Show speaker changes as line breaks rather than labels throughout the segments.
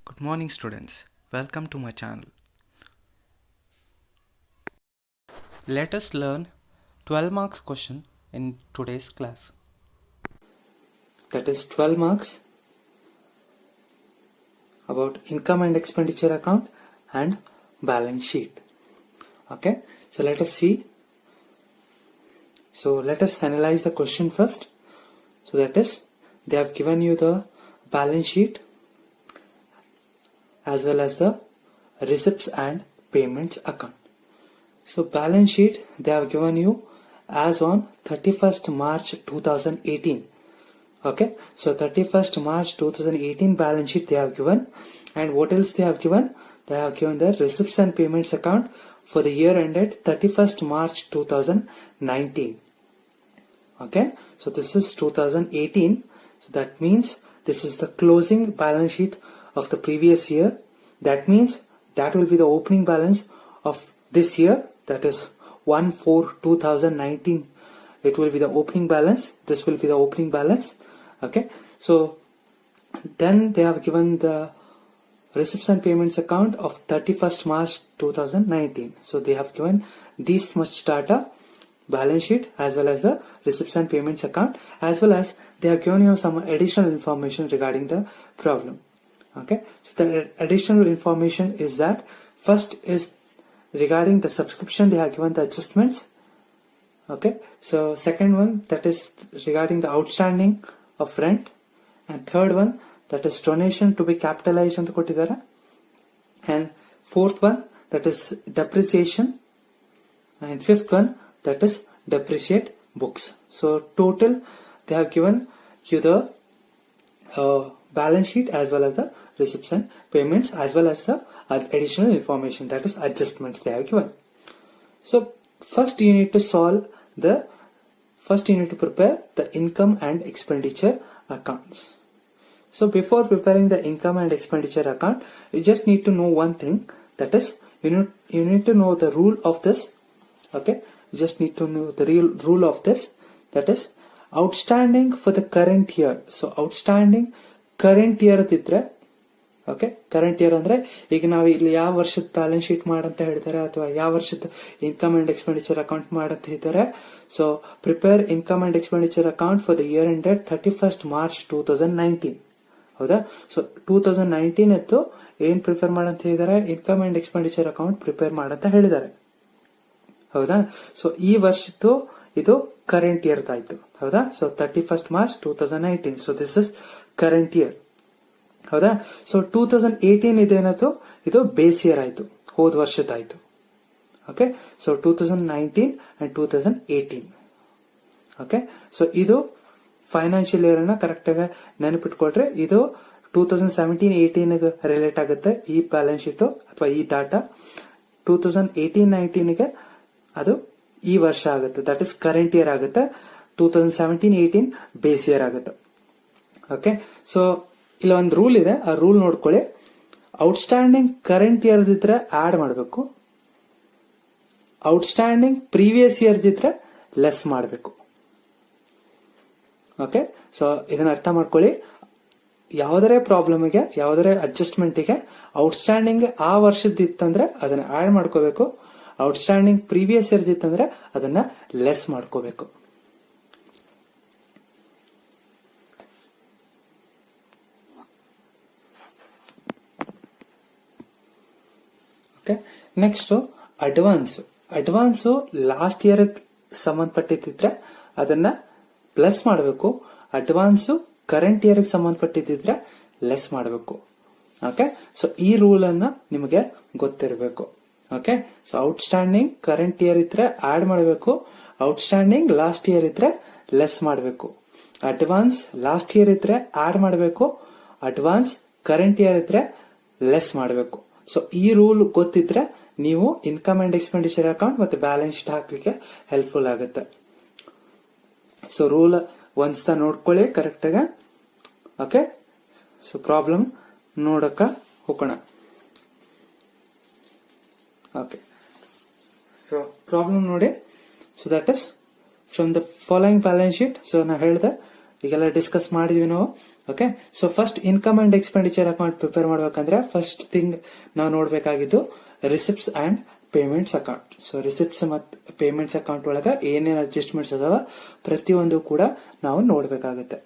Good morning, students. Welcome to my channel. Let us learn 12 marks question in today's class. That is 12 marks about income and expenditure account and balance sheet. Okay, so let us see. So let us analyze the question first. So that is, they have given you the balance sheet as well as the receipts and payments account. So balance sheet they have given you as on 31st March 2018. Okay, so 31st March 2018 balance sheet they have given, and what else they have given? They have given the receipts and payments account for the year ended 31st March 2019. Okay, so this is 2018. So that means this is the closing balance sheet of the previous year. That means that will be the opening balance of this year, that is 1/4/2019. It will be the opening balance. This will be the opening balance. Okay, so then they have given the receipts and payments account of 31st March 2019. So they have given this much data, balance sheet as well as the receipts and payments account, as well as they have given you some additional information regarding the problem. Okay, so the additional information is that first is regarding the subscription, they have given the adjustments. Okay, so second one, that is regarding the outstanding of rent, and third one, that is donation to be capitalized anta kottidare, and fourth one, that is depreciation, and fifth one, that is depreciate books. So total they have given you the balance sheet as well as the receipts and payments as well as the additional information, that is adjustments they have given. So first you need to prepare the income and expenditure accounts. So before preparing the income and expenditure account, you just need to know one thing, that is you need to know the rule of this. Okay, you just need to know the real rule of this, that is outstanding for the current year. So outstanding current year ಇದ್ರೆ, okay, current year ಅಂದ್ರೆ ಈಗ ನಾವು ಇಲ್ಲಿ ಯಾವ ವರ್ಷದ balance sheet ಮಾಡಂತ ಹೇಳ್ತಾರೆ ಅಥವಾ ಯಾವ ವರ್ಷದ ಇನ್ಕಮ್ ಅಂಡ್ ಎಕ್ಸ್ಪೆಂಡಿಚರ್ ಅಕೌಂಟ್ ಮಾಡಂತ ಹೇಳ್ತಾರೆ. So prepare income and expenditure account for the year ended 31st March 2019. ಹೌದಾ? ಸೊ 2019 ಎತ್ತು ಏನ್ ಪ್ರಿಪೇರ್ ಮಾಡಂತ ಹೇಳಿದಾರೆ? Income and expenditure account prepare ಮಾಡಂತ ಹೇಳಿದ್ದಾರೆ. ಹೌದಾ? ಸೊ ಈ ವರ್ಷದ್ದು ಇದು ಕರೆಂಟ್ ಇಯರ್ ಆಯ್ತು. ಹೌದಾ? So 31st March 2019. So this is current year. ಹೌದಾ? ಸೊ 2018 ಇದೇನಾಯ್ತು? ಇದು ಬೇಸ್ ಇಯರ್ ಆಯ್ತು, ಹೋದ ವರ್ಷದಾಯ್ತು. Okay, so 2019 and 2018. Okay, so ಇದು ಫೈನಾನ್ಷಿಯಲ್ ಇಯರ್ ಅನ್ನ ಕರೆಕ್ಟ್ ಆಗಿ ನೆನಪಿಟ್ಕೊಳ್ರೆ, ಇದು 2017-18 ರಿಲೇಟ್ ಆಗುತ್ತೆ ಈ ಬ್ಯಾಲೆನ್ಸ್ ಶೀಟ್ ಅಥವಾ ಈ ಡಾಟಾ. 2018-19 ಅದು ಈ ವರ್ಷ ಆಗುತ್ತೆ, ದಟ್ ಇಸ್ ಕರೆಂಟ್ ಇಯರ್ ಆಗುತ್ತೆ. 2017-18 ಬೇಸ್ ಇಯರ್ ಆಗುತ್ತೆ. ಓಕೆ, ಸೊ ಇಲ್ಲ ಒಂದು ರೂಲ್ ಇದೆ, ಆ ರೂಲ್ ನೋಡ್ಕೊಳ್ಳಿ. ಔಟ್ಸ್ಟ್ಯಾಂಡಿಂಗ್ ಕರೆಂಟ್ ಇಯರ್ ಇದ್ರೆ ಆಡ್ ಮಾಡಬೇಕು, ಔಟ್ಸ್ಟ್ಯಾಂಡಿಂಗ್ ಪ್ರೀವಿಯಸ್ ಇಯರ್ ಇದ್ರೆ ಲೆಸ್ ಮಾಡಬೇಕು. ಓಕೆ, ಸೊ ಇದನ್ನ ಅರ್ಥ ಮಾಡ್ಕೊಳ್ಳಿ. ಯಾವುದರೇ ಪ್ರಾಬ್ಲಮ್ಗೆ, ಯಾವುದರೇ ಅಡ್ಜಸ್ಟ್ಮೆಂಟ್ಗೆ ಔಟ್ಸ್ಟ್ಯಾಂಡಿಂಗ್ ಆ ವರ್ಷದ ಇತ್ತಂದ್ರೆ ಅದನ್ನ ಆಡ್ ಮಾಡ್ಕೋಬೇಕು, ಔಟ್ಸ್ಟ್ಯಾಂಡಿಂಗ್ ಪ್ರೀವಿಯಸ್ ಇಯರ್ ಇತ್ತಂದ್ರೆ ಅದನ್ನ ಲೆಸ್ ಮಾಡ್ಕೋಬೇಕು. ನೆಕ್ಸ್ಟ್ ಅಡ್ವಾನ್ಸ್ ಲಾಸ್ಟ್ ಇಯರ್ ಸಂಬಂಧಪಟ್ಟಿದ್ರೆ ಅದನ್ನ ಪ್ಲಸ್ ಮಾಡಬೇಕು, ಅಡ್ವಾನ್ಸ್ ಕರೆಂಟ್ ಇಯರ್ ಸಂಬಂಧಪಟ್ಟಿದ್ರೆ ಲೆಸ್ ಮಾಡಬೇಕು. ಓಕೆ, ಸೊ ಈ ರೂಲ್ ಅನ್ನ ನಿಮಗೆ ಗೊತ್ತಿರಬೇಕು. Okay, so outstanding current year ಇದ್ರೆ ಆಡ್ ಮಾಡಬೇಕು, ಔಟ್ಸ್ಟ್ಯಾಂಡಿಂಗ್ ಲಾಸ್ಟ್ ಇಯರ್ ಇದ್ರೆ ಲೆಸ್ ಮಾಡಬೇಕು. ಅಡ್ವಾನ್ಸ್ ಲಾಸ್ಟ್ ಇಯರ್ ಇದ್ರೆ ಆಡ್ ಮಾಡಬೇಕು, ಅಡ್ವಾನ್ಸ್ ಕರೆಂಟ್ ಇಯರ್ ಇದ್ರೆ ಲೆಸ್ ಮಾಡಬೇಕು. ಸೊ ಈ ರೂಲ್ ಗೊತ್ತಿದ್ರೆ ನೀವು ಇನ್ಕಮ್ ಅಂಡ್ ಎಕ್ಸ್ಪೆಂಡಿಚರ್ ಅಕೌಂಟ್ ಮತ್ತೆ ಬ್ಯಾಲೆನ್ಸ್ ಶೀಟ್ ಹಾಕ್ಲಿಕ್ಕೆ ಹೆಲ್ಪ್ಫುಲ್ ಆಗುತ್ತೆ. ಸೊ ರೂಲ್ ಒಂದ್ಸತ ನೋಡ್ಕೊಳ್ಳಿ ಕರೆಕ್ಟ್ ಆಗ. ಓಕೆ, ಸೊ ಪ್ರಾಬ್ಲಮ್ ನೋಡಕ ಹೋಗೋಣ. ಓಕೆ, ಸೊ ಪ್ರಾಬ್ಲಮ್ ನೋಡಿ. So that is from the following balance sheet. So ನಾ ಹೇಳ್ದೆ, ಈಗೆಲ್ಲ ಡಿಸ್ಕಸ್ ಮಾಡಿದ್ವಿ ನಾವು. Okay, so first income and expenditure account prepare ಮಾಡ್ಬೇಕಂದ್ರೆ ಫಸ್ಟ್ ಥಿಂಗ್ ನಾವು ನೋಡ್ಬೇಕಾಗಿದ್ದು receipts and payments account. So receipts ಮತ್ತು ಪೇಮೆಂಟ್ಸ್ ಅಕೌಂಟ್ ಒಳಗ ಏನೇನು ಅಡ್ಜಸ್ಟ್ಮೆಂಟ್ಸ್ ಅದಾವ ಪ್ರತಿಯೊಂದು ಕೂಡ ನಾವು ನೋಡ್ಬೇಕಾಗತ್ತೆ.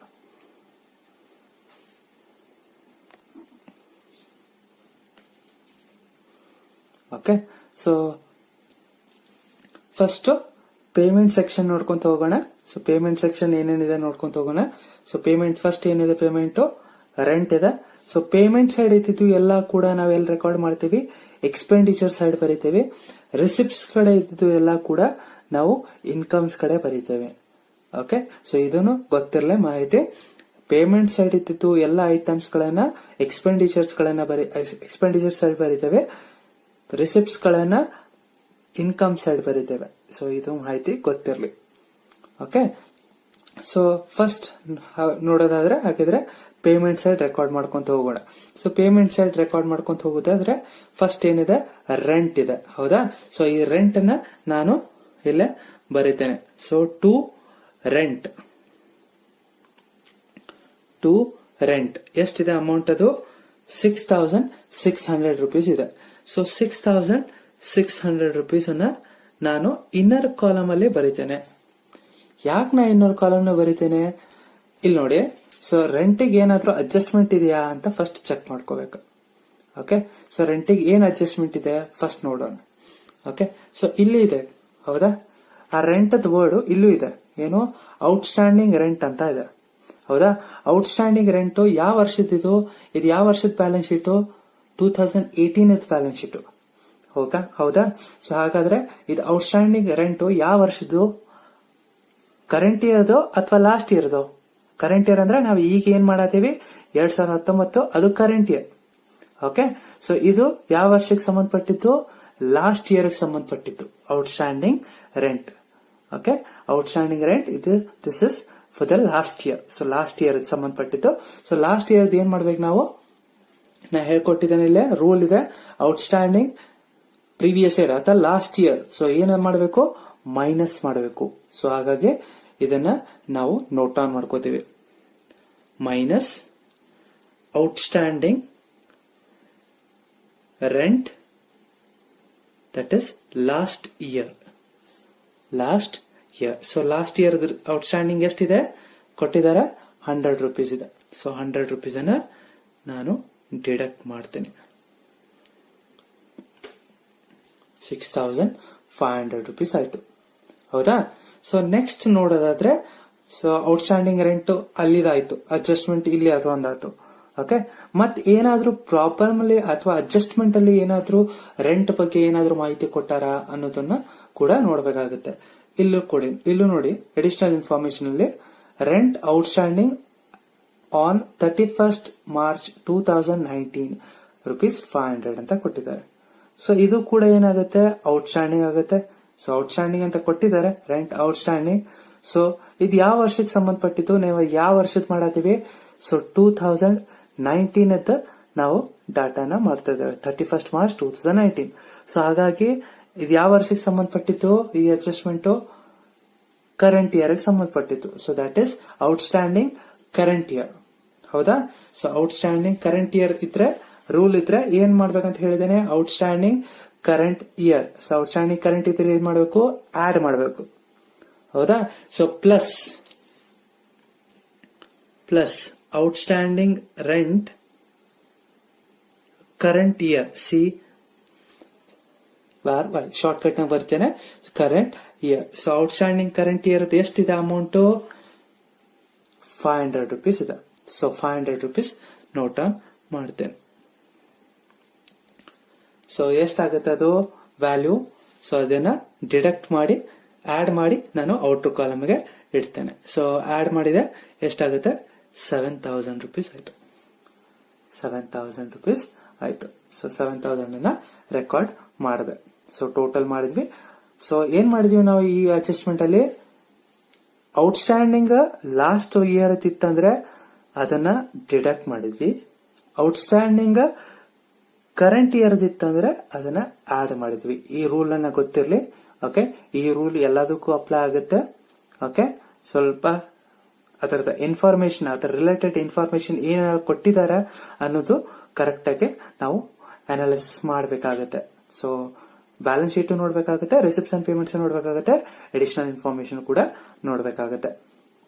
Okay, so first payment section ನೋಡ್ಕೊಂತ ಹೋಗೋಣ. ಸೊ ಪೇಮೆಂಟ್ ಸೆಕ್ಷನ್ ಏನೇನಿದೆ ನೋಡ್ಕೊಂತ ಹೋಗೋಣ. ಸೊ ಪೇಮೆಂಟ್ ಫಸ್ಟ್ ಏನಿದೆ, ಪೇಮೆಂಟ್ ರೆಂಟ್ ಇದೆ. ಸೊ ಪೇಮೆಂಟ್ ಸೈಡ್ ಇದ್ದಿದ್ದು ಎಲ್ಲ ಕೂಡ ನಾವೆಲ್ಲಿ ರೆಕಾರ್ಡ್ ಮಾಡ್ತೀವಿ, ಎಕ್ಸ್ಪೆಂಡಿಚರ್ ಸೈಡ್ ಬರೀತೇವೆ. ರಿಸಿಪ್ಟ್ಸ್ ಕಡೆ ಇದ್ದಿದ್ದು ಎಲ್ಲ ಕೂಡ ನಾವು ಇನ್ಕಮ್ಸ್ ಕಡೆ ಬರೀತೇವೆ. ಓಕೆ, ಸೊ ಇದನ್ನು ಗೊತ್ತಿರಲೇ ಮಾಹಿತಿ. ಪೇಮೆಂಟ್ ಸೈಡ್ ಇದ್ದಿದ್ದು ಎಲ್ಲ ಐಟಮ್ಸ್ ಗಳನ್ನ ಎಕ್ಸ್ಪೆಂಡಿಚರ್ ಸೈಡ್ ಬರೀತೇವೆ, ರಿಸಿಪ್ಟ್ಸ್ ಗಳನ್ನ ಇನ್ಕಮ್ ಸೈಡ್ ಬರೀತೇವೆ. ಸೊ ಇದು ಮಾಹಿತಿ ಗೊತ್ತಿರಲಿ. ಓಕೆ, ಸೊ ಫಸ್ಟ್ ನೋಡೋದಾದ್ರೆ ಹಾಗಿದ್ರೆ ಪೇಮೆಂಟ್ ಸೈಡ್ ರೆಕಾರ್ಡ್ ಮಾಡ್ಕೊಂತ ಹೋಗೋಣ. ಸೊ ಪೇಮೆಂಟ್ ಸೈಡ್ ರೆಕಾರ್ಡ್ ಮಾಡ್ಕೊಂತ ಹೋಗೋದಾದ್ರೆ ಫಸ್ಟ್ ಏನಿದೆ, ರೆಂಟ್ ಇದೆ. ಹೌದಾ, ಸೊ ಈ ರೆಂಟ್ ನ ನಾನು ಇಲ್ಲೇ ಬರೀತೇನೆ. ಸೊ ಟು ರೆಂಟ್ ಎಷ್ಟಿದೆ ಅಮೌಂಟ್, ಅದು 6,600 rupees ಇದೆ. ಸೊ 6,600 rupees ಅನ್ನ ನಾನು ಇನ್ನರ್ ಕಾಲಮ್ ಅಲ್ಲಿ ಬರೀತೇನೆ. ಯಾಕೆ ನಾ ಇನ್ನರ್ ಕಾಲಮ್ ನ ಬರೀತೇನೆ, ಇಲ್ಲಿ ನೋಡಿ. ಸೊ ರೆಂಟಿಗೆ ಏನಾದ್ರೂ ಅಡ್ಜಸ್ಟ್ಮೆಂಟ್ ಇದೆಯಾ ಅಂತ ಫಸ್ಟ್ ಚೆಕ್ ಮಾಡ್ಕೋಬೇಕು. ಓಕೆ, ಸೊ ರೆಂಟಿಗೆ ಏನ್ ಅಡ್ಜಸ್ಟ್ಮೆಂಟ್ ಇದೆ ಫಸ್ಟ್ ನೋಡೋಣ. ಓಕೆ, ಸೊ ಇಲ್ಲಿ ಇದೆ. ಹೌದಾ, ಆ ರೆಂಟ್ ಅದ್ ವರ್ಡ್ ಇಲ್ಲೂ ಇದೆ. ಏನು, ಔಟ್ಸ್ಟ್ಯಾಂಡಿಂಗ್ ರೆಂಟ್ ಅಂತ ಇದೆ. ಹೌದಾ, ಔಟ್ಸ್ಟ್ಯಾಂಡಿಂಗ್ ರೆಂಟ್ ಯಾವ ವರ್ಷದಿದು, ಇದು ಯಾವ ವರ್ಷದ ಬ್ಯಾಲೆನ್ಸ್ ಶೀಟು, 2018 ಬ್ಯಾಲೆನ್ಸ್ ಶೀಟು. ಹೌದಾ, ಸೊ ಹಾಗಾದ್ರೆ ಇದು ಔಟ್ಸ್ಟ್ಯಾಂಡಿಂಗ್ ರೆಂಟ್ ಯಾವ ವರ್ಷದ್ದು, ಕರೆಂಟ್ ಇಯರ್ದು ಅಥವಾ ಲಾಸ್ಟ್ ಇಯರ್ದು? ಕರೆಂಟ್ ಇಯರ್ ಅಂದ್ರೆ ನಾವು ಈಗ ಏನ್ ಮಾಡತ್ತೀವಿ, 2019, ಅದು ಕರೆಂಟ್ ಇಯರ್. ಓಕೆ, ಸೊ ಇದು ಯಾವ ವರ್ಷಕ್ಕೆ ಸಂಬಂಧಪಟ್ಟಿತ್ತು, ಲಾಸ್ಟ್ ಇಯರ್ ಸಂಬಂಧಪಟ್ಟಿತ್ತು outstanding rent. Okay, outstanding rent ಇದು this is for the last year. So last year ಸಂಬಂಧಪಟ್ಟಿತ್ತು. ಸೊ ಲಾಸ್ಟ್ ಇಯರ್ ಏನ್ ಮಾಡ್ಬೇಕು ನಾವು, ನಾ ಹೇಳ್ಕೊಟ್ಟಿದ್ದೇನೆ, ಇಲ್ಲೇ ರೂಲ್ ಇದೆ, ಔಟ್ಸ್ಟ್ಯಾಂಡಿಂಗ್ ಪ್ರೀವಿಯಸ್ ಇಯರ್ ಅಥವಾ ಲಾಸ್ಟ್ ಇಯರ್. ಸೊ ಏನ್ ಮಾಡಬೇಕು, ಮೈನಸ್ ಮಾಡಬೇಕು. ಸೊ ಹಾಗಾಗಿ ಇದನ್ನ ನಾವು ನೋಟ್ ಆನ್ ಮಾಡ್ಕೋತೀವಿ. Minus outstanding rent that is last year. So last year outstanding ಎಷ್ಟಿದೆ ಕೊಟ್ಟಿದ್ದಾರೆ, 100 rupees ಇದೆ. ಸೊ 100 rupees ಅನ್ನ ನಾನು ಡಿಡಕ್ಟ್ ಮಾಡ್ತೇನೆ. 6,500 rupees ಆಯ್ತು. ಹೌದಾ, ಸೊ ನೆಕ್ಸ್ಟ್ ನೋಡೋದಾದ್ರೆ, ಸೊ ಔಟ್ಸ್ಟ್ಯಾಂಡಿಂಗ್ ರೆಂಟ್ ಅಲ್ಲಿದಾಯ್ತು, ಅಡ್ಜಸ್ಟ್ಮೆಂಟ್ ಇಲ್ಲಿ ಅಥವಾ ಒಂದಾಯ್ತು. ಓಕೆ, ಮತ್ ಏನಾದ್ರೂ ಪ್ರಾಬ್ಲಮ್ ಅಲ್ಲಿ ಅಥವಾ ಅಡ್ಜಸ್ಟ್ಮೆಂಟ್ ಅಲ್ಲಿ ಏನಾದ್ರೂ ರೆಂಟ್ ಬಗ್ಗೆ ಏನಾದ್ರೂ ಮಾಹಿತಿ ಕೊಟ್ಟಾರ ಅನ್ನೋದನ್ನ ಕೂಡ ನೋಡ್ಬೇಕಾಗುತ್ತೆ. ಇಲ್ಲೂ ನೋಡಿ, ಅಡಿಷನಲ್ ಇನ್ಫಾರ್ಮೇಶನ್ ಅಲ್ಲಿ rent outstanding on 31st March 2019 ₹500 ಅಂತ ಕೊಟ್ಟಿದ್ದಾರೆ. ಸೊ ಇದು ಕೂಡ ಏನಾಗುತ್ತೆ, ಔಟ್ಸ್ಟ್ಯಾಂಡಿಂಗ್ ಆಗುತ್ತೆ. ಸೊ ಔಟ್ಸ್ಟ್ಯಾಂಡಿಂಗ್ ಅಂತ ಕೊಟ್ಟಿದ್ದಾರೆ, ರೆಂಟ್ ಔಟ್ಸ್ಟ್ಯಾಂಡಿಂಗ್. ಸೊ ಇದು ಯಾವ ವರ್ಷಕ್ಕೆ ಸಂಬಂಧಪಟ್ಟಿದ್ದು, ನೀವು ಯಾವ ವರ್ಷದ ಮಾಡತ್ತೀವಿ, ಸೊ 2019 ನಾವು ಡಾಟಾನ ಮಾಡ್ತಾ ಇದ್ದೇವೆ, 31st March 2019. ಸೊ ಹಾಗಾಗಿ ಇದು ಯಾವ ವರ್ಷಕ್ಕೆ ಸಂಬಂಧಪಟ್ಟಿತ್ತು, ಈ ಅಡ್ಜಸ್ಟ್ಮೆಂಟ್ ಕರೆಂಟ್ ಇಯರ್ ಸಂಬಂಧಪಟ್ಟಿತ್ತು. So that is outstanding current year. ಹೌದಾ, ಸೊ ಔಟ್ಸ್ಟ್ಯಾಂಡಿಂಗ್ ಕರೆಂಟ್ ಇಯರ್ ಇದ್ರೆ, ರೂಲ್ ಇದ್ರೆ ಏನ್ ಮಾಡ್ಬೇಕಂತ ಹೇಳಿದ್ದೇನೆ, outstanding current year. So outstanding current ಇದ್ರೆ ಏನ್ ಮಾಡಬೇಕು, ಆಡ್ ಮಾಡಬೇಕು. ಹೌದಾ, so plus outstanding rent current year, CY short cut ನಾಗ ಬರ್ತೇನೆ, current year. So outstanding current year ಎಷ್ಟಿದೆ ಅಮೌಂಟ್, 500 rupees ಇದೆ. ಸೊ 500 rupees ನೋಟ್ ಮಾಡ್ತೇನೆ. ಸೊ ಎಷ್ಟಾಗುತ್ತೆ ಅದು ವ್ಯಾಲ್ಯೂ, ಸೊ ಅದನ್ನ ಡಿಡಕ್ಟ್ ಮಾಡಿ ಆಡ್ ಮಾಡಿ ನಾನು ಔಟರ್ ಕಾಲಮ್ಗೆ ಇಡ್ತೇನೆ. ಸೊ ಆಡ್ ಮಾಡಿದೆ ಎಷ್ಟಾಗುತ್ತೆ, 7,000 rupees ಆಯ್ತು. 7,000 rupees ಆಯ್ತು. ಸೊ 7,000 ಅನ್ನ ರೆಕಾರ್ಡ್ ಮಾಡಿದೆ. ಸೊ ಟೋಟಲ್ ಮಾಡಿದ್ವಿ. ಸೊ ಏನ್ ಮಾಡಿದ್ವಿ ನಾವು ಈ ಅಡ್ಜಸ್ಟ್ಮೆಂಟ್ ಅಲ್ಲಿ, ಔಟ್ಸ್ಟ್ಯಾಂಡಿಂಗ್ ಲಾಸ್ಟ್ ಇಯರ್ ಇತ್ತಂದ್ರೆ ಅದನ್ನ ಡಿಡಕ್ಟ್ ಮಾಡಿದ್ವಿ, ಔಟ್ಸ್ಟ್ಯಾಂಡಿಂಗ್ ಕರೆಂಟ್ ಇಯರ್ ಇತ್ತಂದ್ರೆ ಅದನ್ನ ಆಡ್ ಮಾಡಿದ್ವಿ. ಈ ರೂಲ್ ಅನ್ನ ಗೊತ್ತಿರ್ಲಿ. ಓಕೆ, ಈ ರೂಲ್ ಎಲ್ಲದಕ್ಕೂ ಅಪ್ಲೈ ಆಗುತ್ತೆ. ಓಕೆ, ಸ್ವಲ್ಪ ಅದರದ ಇನ್ಫಾರ್ಮೇಶನ್, ಅದರ ರಿಲೇಟೆಡ್ ಇನ್ಫಾರ್ಮೇಶನ್ ಏನ ಕೊಟ್ಟಿದ್ದಾರೆ ಅನ್ನೋದು ಕರೆಕ್ಟ್ ಆಗಿ ನಾವು ಅನಾಲಿಸಿಸ್ ಮಾಡಬೇಕಾಗುತ್ತೆ. ಸೊ ಬ್ಯಾಲೆನ್ಸ್ ಶೀಟ್ ನೋಡ್ಬೇಕಾಗುತ್ತೆ, ರಿಸಿಪ್ಟ್ಸ್ ಅಂಡ್ ಪೇಮೆಂಟ್ಸ್ ನೋಡ್ಬೇಕಾಗುತ್ತೆ, ಅಡಿಷನಲ್ ಇನ್ಫಾರ್ಮೇಶನ್ ಕೂಡ ನೋಡ್ಬೇಕಾಗುತ್ತೆ.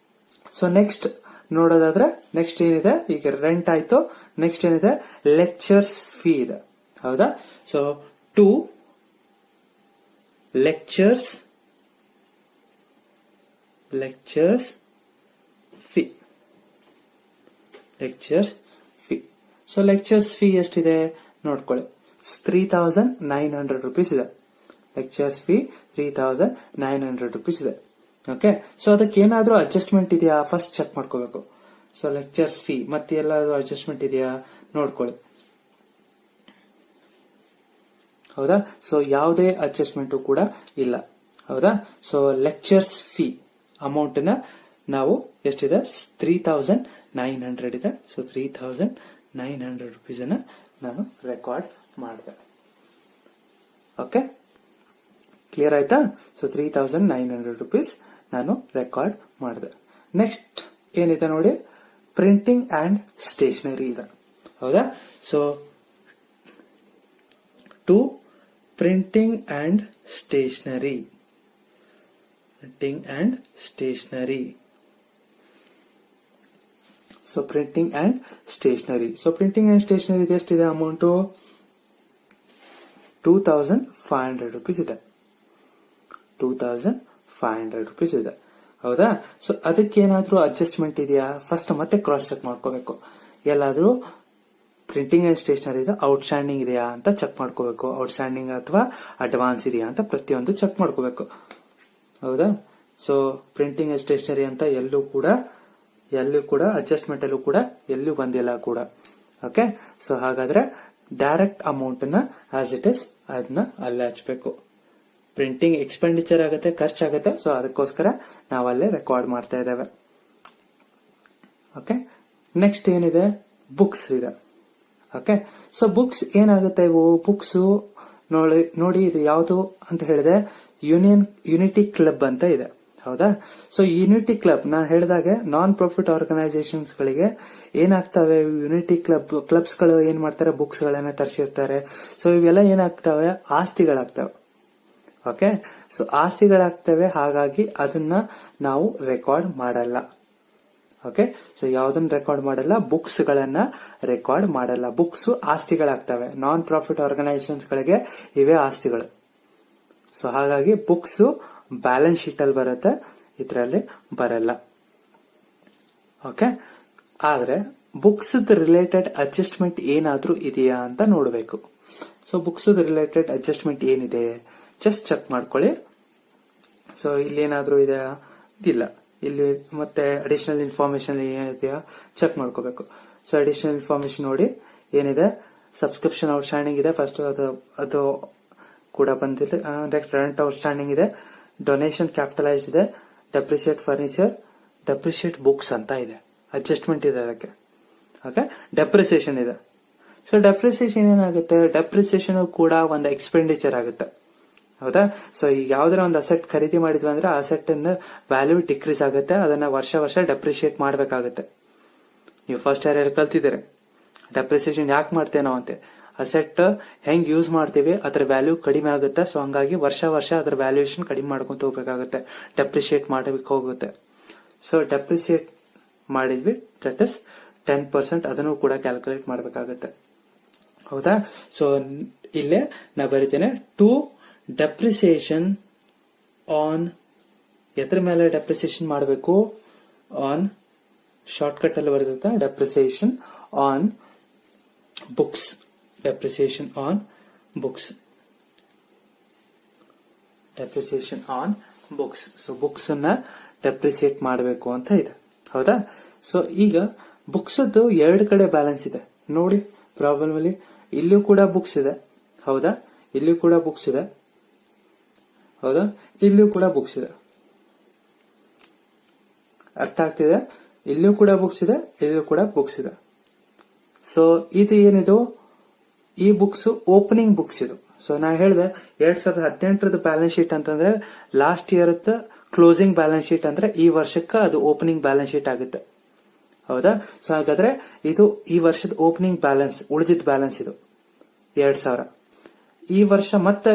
ಸೊ ನೆಕ್ಸ್ಟ್ ನೋಡೋದಾದ್ರೆ ನೆಕ್ಸ್ಟ್ ಏನಿದೆ, ಈಗ ರೆಂಟ್ ಆಯ್ತು, ನೆಕ್ಸ್ಟ್ ಏನಿದೆ ಲೆಕ್ಚರ್ಸ್ ಫೀ ಇದೆ. ಹೌದಾ? So 2 lectures fee. So lectures fee ಎಷ್ಟಿದೆ ನೋಡ್ಕೊಳ್ಳಿ, 3900 rupees ಇದೆ. ಲೆಕ್ಚರ್ಸ್ ಫೀ 3900 rupees ಇದೆ. ಓಕೆ, ಸೊ ಅದಕ್ಕೆ ಏನಾದ್ರೂ ಅಡ್ಜಸ್ಟ್ಮೆಂಟ್ ಇದೆಯಾ ಫಸ್ಟ್ ಚೆಕ್ ಮಾಡ್ಕೋಬೇಕು. ಸೊ ಲೆಕ್ಚರ್ಸ್ ಫೀ ಮತ್ತೆ ಎಲ್ಲಾದ್ರೂ ಅಡ್ಜಸ್ಟ್ಮೆಂಟ್ ಇದೆಯಾ ನೋಡ್ಕೊಳ್ಳಿ. ಹೌದಾ? ಸೊ ಯಾವುದೇ ಅಡ್ಜಸ್ಟ್ಮೆಂಟ್ ಕೂಡ ಇಲ್ಲ. ಹೌದಾ? ಸೊ ಲೆಕ್ಚರ್ಸ್ ಫೀ ಅಮೌಂಟ್ ನ ನಾವು ಎಷ್ಟಿದೆ 3900 ಇದೆ. ಸೊ 3900 rupees ಅನ್ನ ನಾನು ರೆಕಾರ್ಡ್ ಮಾಡಿದೆ. ಓಕೆ, ಕ್ಲಿಯರ್ ಆಯ್ತಾ? ಸೊ 3900 rupees ನಾನು ರೆಕಾರ್ಡ್ ಮಾಡಿದೆ. ನೆಕ್ಸ್ಟ್ ಏನಿದೆ ನೋಡಿ, ಪ್ರಿಂಟಿಂಗ್ ಅಂಡ್ ಸ್ಟೇಷನರಿ ಇದೆ. ಹೌದಾ? So 2 printing and stationery. So printing and stationery. So printing and stationery ಎಷ್ಟಿದೆ ಅಮೌಂಟು 2500 rupees ಇದೆ. 2500 rupees ಇದೆ. ಹೌದಾ? ಸೊ ಅದಕ್ಕೆ ಏನಾದ್ರೂ ಅಡ್ಜಸ್ಟ್ಮೆಂಟ್ ಇದೆಯಾ ಫಸ್ಟ್ ಮತ್ತೆ ಕ್ರಾಸ್ ಚೆಕ್ ಮಾಡ್ಕೋಬೇಕು. ಎಲ್ಲಾದ್ರೂ ಪ್ರಿಂಟಿಂಗ್ ಅಂಡ್ ಸ್ಟೇಷನರಿ ಇದೆ ಔಟ್ಸ್ಟ್ಯಾಂಡಿಂಗ್ ಇದೆಯಾ ಅಂತ ಚೆಕ್ ಮಾಡ್ಕೋಬೇಕು. ಔಟ್ಸ್ಟ್ಯಾಂಡಿಂಗ್ ಅಥವಾ ಅಡ್ವಾನ್ಸ್ ಇದೆಯಾ ಅಂತ ಪ್ರತಿಯೊಂದು ಚೆಕ್ ಮಾಡ್ಕೋಬೇಕು. ಹೌದಾ? ಸೊ ಪ್ರಿಂಟಿಂಗ್ ಅಂಡ್ ಸ್ಟೇಷನರಿ ಅಂತ ಎಲ್ಲೂ ಕೂಡ ಅಡ್ಜಸ್ಟ್ಮೆಂಟ್ ಅಲ್ಲೂ ಕೂಡ ಎಲ್ಲೂ ಬಂದಿಲ್ಲ ಕೂಡ. ಓಕೆ, ಸೊ ಹಾಗಾದ್ರೆ ಡೈರೆಕ್ಟ್ ಅಮೌಂಟ್ ನ ಆಸ್ ಇಟ್ ಇಸ್ ಅದನ್ನ ಅಲ್ಲೇ ಹಚ್ಬೇಕು. ಪ್ರಿಂಟಿಂಗ್ ಎಕ್ಸ್ಪೆಂಡಿಚರ್ ಆಗುತ್ತೆ, ಖರ್ಚಾಗುತ್ತೆ. ಸೊ ಅದಕ್ಕೋಸ್ಕರ ನಾವಲ್ಲೇ ರೆಕಾರ್ಡ್ ಮಾಡ್ತಾ ಇದ್ದೇವೆ. ಓಕೆ, ನೆಕ್ಸ್ಟ್ ಏನಿದೆ ಬುಕ್ಸ್ ಇದೆ. ಓಕೆ, ಸೊ ಬುಕ್ಸ್ ಏನಾಗುತ್ತೆ, ಇವು ಬುಕ್ಸ್ ನೋಡಿ ಇದು ಯಾವುದು ಅಂತ ಹೇಳಿದೆ, ಯುನಿಟಿ ಕ್ಲಬ್ ಅಂತ ಇದೆ. ಹೌದಾ? ಸೊ ಯುನಿಟಿ ಕ್ಲಬ್ ನಾನು ಹೇಳಿದಾಗೆ ನಾನ್ ಪ್ರಾಫಿಟ್ ಆರ್ಗನೈಸೇಷನ್ಸ್ ಗಳಿಗೆ ಏನಾಗ್ತವೆ, ಯುನಿಟಿ ಕ್ಲಬ್ಸ್ ಗಳು ಏನ್ ಮಾಡ್ತಾರೆ, ಬುಕ್ಸ್ ಗಳನ್ನ ತರಿಸಿರ್ತಾರೆ. ಸೊ ಇವೆಲ್ಲ ಏನಾಗ್ತವೆ, ಆಸ್ತಿಗಳಾಗ್ತವೆ. Okay, so ಆಸ್ತಿಗಳಾಗ್ತವೆ. ಹಾಗಾಗಿ ಅದನ್ನ ನಾವು ರೆಕಾರ್ಡ್ ಮಾಡಲ್ಲ. ಓಕೆ, ಸೊ ಯಾವ್ದನ್ನ ರೆಕಾರ್ಡ್ ಮಾಡಲ್ಲ, ಬುಕ್ಸ್ ಗಳನ್ನ ರೆಕಾರ್ಡ್ ಮಾಡಲ್ಲ. ಬುಕ್ಸ್ ಆಸ್ತಿಗಳಾಗ್ತವೆ. ನಾನ್ ಪ್ರಾಫಿಟ್ ಆರ್ಗನೈಸೇಷನ್ಸ್ ಗಳಿಗೆ ಇವೇ ಆಸ್ತಿಗಳು. ಸೊ ಹಾಗಾಗಿ ಬುಕ್ಸ್ ಬ್ಯಾಲೆನ್ಸ್ ಶೀಟ್ ಅಲ್ಲಿ ಬರುತ್ತೆ, ಇದರಲ್ಲಿ ಬರಲ್ಲ. ಓಕೆ, ಆದ್ರೆ ಬುಕ್ಸ್ ರಿಲೇಟೆಡ್ ಅಡ್ಜಸ್ಟ್ಮೆಂಟ್ ಏನಾದ್ರೂ ಇದೆಯಾ ಅಂತ ನೋಡಬೇಕು. ಸೊ ಬುಕ್ಸ್ ರಿಲೇಟೆಡ್ ಅಡ್ಜಸ್ಟ್ಮೆಂಟ್ ಏನಿದೆ ಜಸ್ಟ್ ಚೆಕ್ ಮಾಡ್ಕೊಳ್ಳಿ. ಸೊ ಇಲ್ಲಿ ಏನಾದ್ರೂ ಇದೆಯಾ, ಇಲ್ಲ. ಇಲ್ಲಿ ಮತ್ತೆ ಅಡಿಷನಲ್ ಇನ್ಫಾರ್ಮೇಶನ್ ಏನಿದೆಯಾ ಚೆಕ್ ಮಾಡ್ಕೋಬೇಕು. ಸೊ ಅಡಿಷನಲ್ ಇನ್ಫಾರ್ಮೇಶನ್ ನೋಡಿ ಏನಿದೆ, ಸಬ್ಸ್ಕ್ರಿಪ್ಷನ್ ಔಟ್ಸ್ಟ್ಯಾಂಡಿಂಗ್ ಇದೆ ಫಸ್ಟ್, ಅದು ಕೂಡ ಬಂದಿಲ್ಲ. ನೆಕ್ಸ್ಟ್ ರೆಂಟ್ ಔಟ್ಸ್ಟ್ಯಾಂಡಿಂಗ್ ಇದೆ, ಡೊನೇಷನ್ ಕ್ಯಾಪಿಟಲೈಸ್ ಇದೆ, ಡೆಪ್ರಿಸಿಯೇಟ್ ಫರ್ನಿಚರ್, ಡೆಪ್ರಿಸಿಯೇಟ್ ಬುಕ್ಸ್ ಅಂತ ಇದೆ. ಅಡ್ಜಸ್ಟ್ಮೆಂಟ್ ಇದೆ ಅದಕ್ಕೆ. ಓಕೆ, ಡೆಪ್ರಿಸಿಯೇಷನ್ ಇದೆ. ಸೊ ಡೆಪ್ರಿಸಿಯೇಷನ್ ಏನಾಗುತ್ತೆ, ಡೆಪ್ರಿಸಿಯೇಷನ್ ಕೂಡ ಒಂದು ಎಕ್ಸ್ಪೆಂಡಿಚರ್ ಆಗುತ್ತೆ. ಹೌದಾ? ಸೊ ಈಗ ಯಾವ್ದಾರ ಒಂದು ಅಸೆಟ್ ಖರೀದಿ ಮಾಡಿದ್ವಿ ಅಂದ್ರೆ ಅಸೆಟ್ ವ್ಯಾಲ್ಯೂ ಡಿಕ್ರೀಸ್ ಆಗುತ್ತೆ. ಅದನ್ನ ವರ್ಷ ಡೆಪ್ರಿಸಿಯೇಟ್ ಮಾಡಬೇಕಾಗುತ್ತೆ. ನೀವು ಫಸ್ಟ್ ಇಯರ್ ಕಲ್ತಿದ್ದೀರಿ ಡೆಪ್ರಿಸಿಯೇಷನ್ ಯಾಕೆ ಮಾಡ್ತೇವೆ ನಾವು ಅಂತ. ಅಸೆಟ್ ಹೆಂಗ್ ಯೂಸ್ ಮಾಡ್ತೀವಿ ಅದ್ರ ವ್ಯಾಲ್ಯೂ ಕಡಿಮೆ ಆಗುತ್ತೆ. ಸೊ ಹಂಗಾಗಿ ವರ್ಷ ಅದ್ರ ವ್ಯಾಲ್ಯೂಯೇಷನ್ ಕಡಿಮೆ ಮಾಡ್ಕೊಂತ ಹೋಗ್ಬೇಕಾಗುತ್ತೆ, ಡೆಪ್ರಿಸಿಯೇಟ್ ಮಾಡಬೇಕು ಹೋಗುತ್ತೆ. ಸೊ ಡೆಪ್ರಿಸಿಯೇಟ್ ಮಾಡಿದ್ವಿ, ದಟ್ ಇಸ್ 10%, ಅದನ್ನು ಕೂಡ ಕ್ಯಾಲ್ಕುಲೇಟ್ ಮಾಡಬೇಕಾಗುತ್ತೆ. ಹೌದಾ? ಸೊ ಇಲ್ಲೇ ನಾ ಬರೀತೇನೆ, 2 ಡೆಪ್ರಿಸಿಯೇಷನ್ ಆನ್, ಎದ್ರ ಮೇಲೆ ಡೆಪ್ರಿಸಿಯೇಷನ್ ಮಾಡಬೇಕು, ಆನ್ ಶಾರ್ಟ್ ಕಟ್ ಅಲ್ಲಿ ಬರುತ್ತೆ, depreciation on books. Depreciation on books. Depreciation on books. So books ಅನ್ನ ಡೆಪ್ರಿಸಿಯೇಟ್ ಮಾಡಬೇಕು ಅಂತ ಇದೆ. ಹೌದಾ? ಸೊ ಈಗ ಬುಕ್ಸ್ 2 ಕಡೆ ಬ್ಯಾಲೆನ್ಸ್ ಇದೆ ನೋಡಿ ಪ್ರಾಬ್ಲಮ್ ಅಲ್ಲಿ. ಇಲ್ಲೂ ಕೂಡ ಬುಕ್ಸ್ ಇದೆ. ಹೌದಾ? ಇಲ್ಲೂ ಕೂಡ ಬುಕ್ಸ್ ಇದೆ. ಹೌದಾ? ಇಲ್ಲೂ ಕೂಡ ಬುಕ್ಸ್ ಇದೆ. ಅರ್ಥ ಆಗ್ತಿದೆ? ಇಲ್ಲೂ ಕೂಡ ಬುಕ್ಸ್ ಇದೆ, ಇಲ್ಲೂ ಕೂಡ ಬುಕ್ಸ್ ಇದೆ. ಸೊ ಇದು ಏನಿದು, ಈ ಬುಕ್ಸ್ ಓಪನಿಂಗ್ ಬುಕ್ಸ್ ಇದು. ಸೊ ನಾ ಹೇಳಿದೆ 2018 ಬ್ಯಾಲೆನ್ಸ್ ಶೀಟ್ ಅಂತಂದ್ರೆ last year closing balance sheet ಅಂದ್ರೆ ಈ ವರ್ಷಕ್ಕೆ ಅದು ಓಪನಿಂಗ್ ಬ್ಯಾಲೆನ್ಸ್ ಶೀಟ್ ಆಗುತ್ತೆ. ಹೌದಾ? ಸೊ ಹಾಗಾದ್ರೆ ಇದು ಈ ವರ್ಷದ ಓಪನಿಂಗ್ ಬ್ಯಾಲೆನ್ಸ್, ಉಳಿದಿದ್ದ ಬ್ಯಾಲೆನ್ಸ್ ಇದು 2000. ಈ ವರ್ಷ ಮತ್ತೆ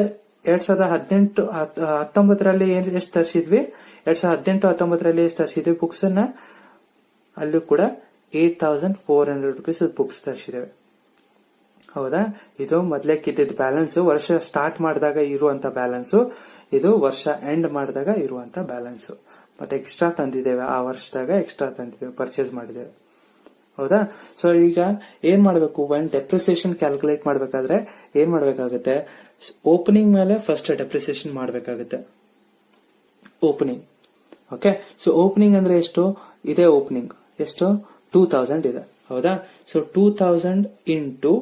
2018-19ರಲ್ಲಿ ಎಷ್ಟು ತರಿಸಿದ್ವಿ, 2018-19ರಲ್ಲಿ ಎಷ್ಟು ತರಿಸಿದ್ವಿ ಬುಕ್ಸ್ ಅನ್ನ, ಅಲ್ಲೂ ಕೂಡ 8400 rupees ಬುಕ್ಸ್ ತರಿಸಿದ್ದೇವೆ. ಹೌದಾ? ಇದು ಮೊದ್ಲೇಕಿದ್ದ ಬ್ಯಾಲೆನ್ಸ್, ವರ್ಷ ಸ್ಟಾರ್ಟ್ ಮಾಡಿದಾಗ ಇರುವಂತ ಬ್ಯಾಲೆನ್ಸ್, ಇದು ವರ್ಷ ಎಂಡ್ ಮಾಡಿದಾಗ ಇರುವಂತ ಬ್ಯಾಲೆನ್ಸ್. ಮತ್ತೆ ಎಕ್ಸ್ಟ್ರಾ ತಂದಿದ್ದೇವೆ, ಆ ವರ್ಷದಾಗ ಎಕ್ಸ್ಟ್ರಾ ತಂದಿದ್ದೇವೆ, ಪರ್ಚೇಸ್ ಮಾಡಿದ್ದೇವೆ. ಹೌದಾ? ಸೊ ಈಗ ಏನ್ ಮಾಡ್ಬೇಕು, ಒನ್ ಡೆಪ್ರಿಸಿಯೇಷನ್ ಕ್ಯಾಲ್ಕುಲೇಟ್ ಮಾಡ್ಬೇಕಾದ್ರೆ ಏನ್ ಮಾಡ್ಬೇಕಾಗುತ್ತೆ, ಓಪನಿಂಗ್ ಮೇಲೆ ಫಸ್ಟ್ ಡೆಪ್ರಿಸಿಯೇಷನ್ ಮಾಡ್ಬೇಕಾಗುತ್ತೆ. ಓಪನಿಂಗ್. ಓಕೆ, ಸೊ ಓಪನಿಂಗ್ ಅಂದ್ರೆ ಎಷ್ಟು ಇದೆ? ಓಪನಿಂಗ್ ಎಷ್ಟು? 2000 ಇದೆ. ಹೌದಾ? ಸೊ 2000 ಇಂಟು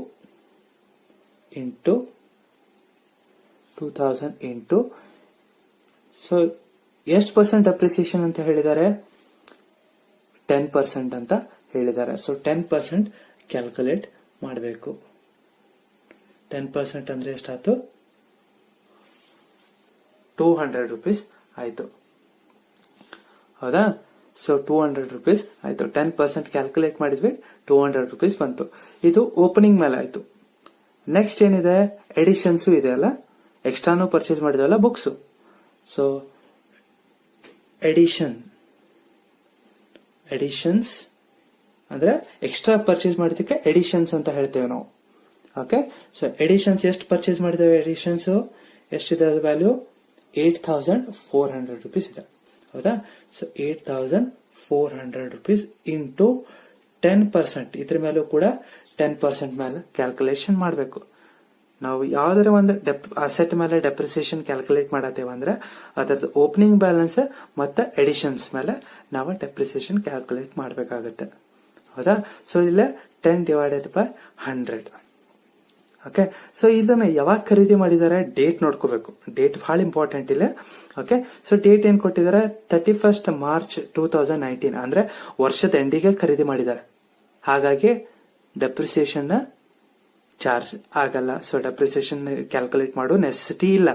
2000 ಇಂಟು, ಸೊ ಎಷ್ಟು ಪರ್ಸೆಂಟ್ ಡೆಪ್ರಿಸಿಯೇಷನ್ ಅಂತ ಹೇಳಿದ್ದಾರೆ? 10% ಅಂತ ಹೇಳಿದ್ದಾರೆ. ಸೊ 10% ಕ್ಯಾಲ್ಕುಲೇಟ್ ಮಾಡಬೇಕು. 10% ಅಂದ್ರೆ ಎಷ್ಟಾಯ್ತು? 200 rupees ಆಯ್ತು. ಹೌದಾ? ಸೊ 200 rupees ಆಯ್ತು. 10% ಕ್ಯಾಲ್ಕುಲೇಟ್ ಮಾಡಿದ್ವಿ, 200 rupees ಬಂತು. ಇದು ಓಪನಿಂಗ್ ಮೇಲೆ ಆಯ್ತು. ನೆಕ್ಸ್ಟ್ ಏನಿದೆ? ಎಡಿಷನ್ಸ್ ಇದೆ ಅಲ್ಲ, ಎಕ್ಸ್ಟ್ರಾನು ಪರ್ಚೇಸ್ ಮಾಡಿದವಲ್ಲ ಬುಕ್ಸ್. ಸೊ ಎಡಿಷನ್ಸ್ ಅಂದ್ರೆ ಎಕ್ಸ್ಟ್ರಾ ಪರ್ಚೇಸ್ ಮಾಡಿದಕ್ಕೆ ಎಡಿಷನ್ಸ್ ಅಂತ ಹೇಳ್ತೇವೆ ನಾವು. ಓಕೆ, ಸೊ ಎಡಿಷನ್ಸ್ ಎಷ್ಟು ಪರ್ಚೇಸ್ ಮಾಡಿದ್ದೇವೆ? ಎಡಿಷನ್ಸ್ ಎಷ್ಟಿದೆ? ಅದು ವ್ಯಾಲ್ಯೂ 8400 rupees ಇದೆ. ಹೌದಾ? ಸೊ 8400 rupees ಇಂಟು 10%, ಇದ್ರ ಮೇಲೂ ಕೂಡ 10% ಮೇಲೆ ಕ್ಯಾಲ್ಕುಲೇಷನ್ ಮಾಡಬೇಕು. ನಾವು ಯಾವ್ದಾರ ಒಂದು ಅಸೆಟ್ ಮೇಲೆ ಡೆಪ್ರಿಸಿಯೇಷನ್ ಕ್ಯಾಲ್ಕುಲೇಟ್ ಮಾಡತ್ತೇವೆ ಅಂದ್ರೆ ಅದರದ್ದು ಓಪನಿಂಗ್ ಬ್ಯಾಲೆನ್ಸ್ ಮತ್ತೆ ಎಡಿಷನ್ಸ್ ಮೇಲೆ ನಾವು ಡೆಪ್ರಿಸಿಯೇಷನ್ ಕ್ಯಾಲ್ಕುಲೇಟ್ ಮಾಡಬೇಕಾಗುತ್ತೆ. ಹೌದಾ? ಸೊ ಇಲ್ಲೇ 10/100. ಓಕೆ, ಸೊ ಇದನ್ನ ಯಾವಾಗ ಖರೀದಿ ಮಾಡಿದ್ದಾರೆ? ಡೇಟ್ ನೋಡ್ಕೋಬೇಕು. ಡೇಟ್ ಬಹಳ ಇಂಪಾರ್ಟೆಂಟ್ ಇಲ್ಲ. ಓಕೆ, ಸೊ ಡೇಟ್ ಏನ್ ಕೊಟ್ಟಿದ್ದಾರೆ? 31st March 2019 ಅಂದ್ರೆ ವರ್ಷದ ಎಂಡಿಗೆ ಖರೀದಿ ಮಾಡಿದ್ದಾರೆ. ಹಾಗಾಗಿ ಡೆಪ್ರಿಸಿಯೇಷನ್ ಚಾರ್ಜ್ ಆಗಲ್ಲ. ಸೊ ಡೆಪ್ರಿಸಿಯೇಷನ್ ಕ್ಯಾಲ್ಕುಲೇಟ್ ಮಾಡೋ ನೆಸೆಸಿಟಿ ಇಲ್ಲ.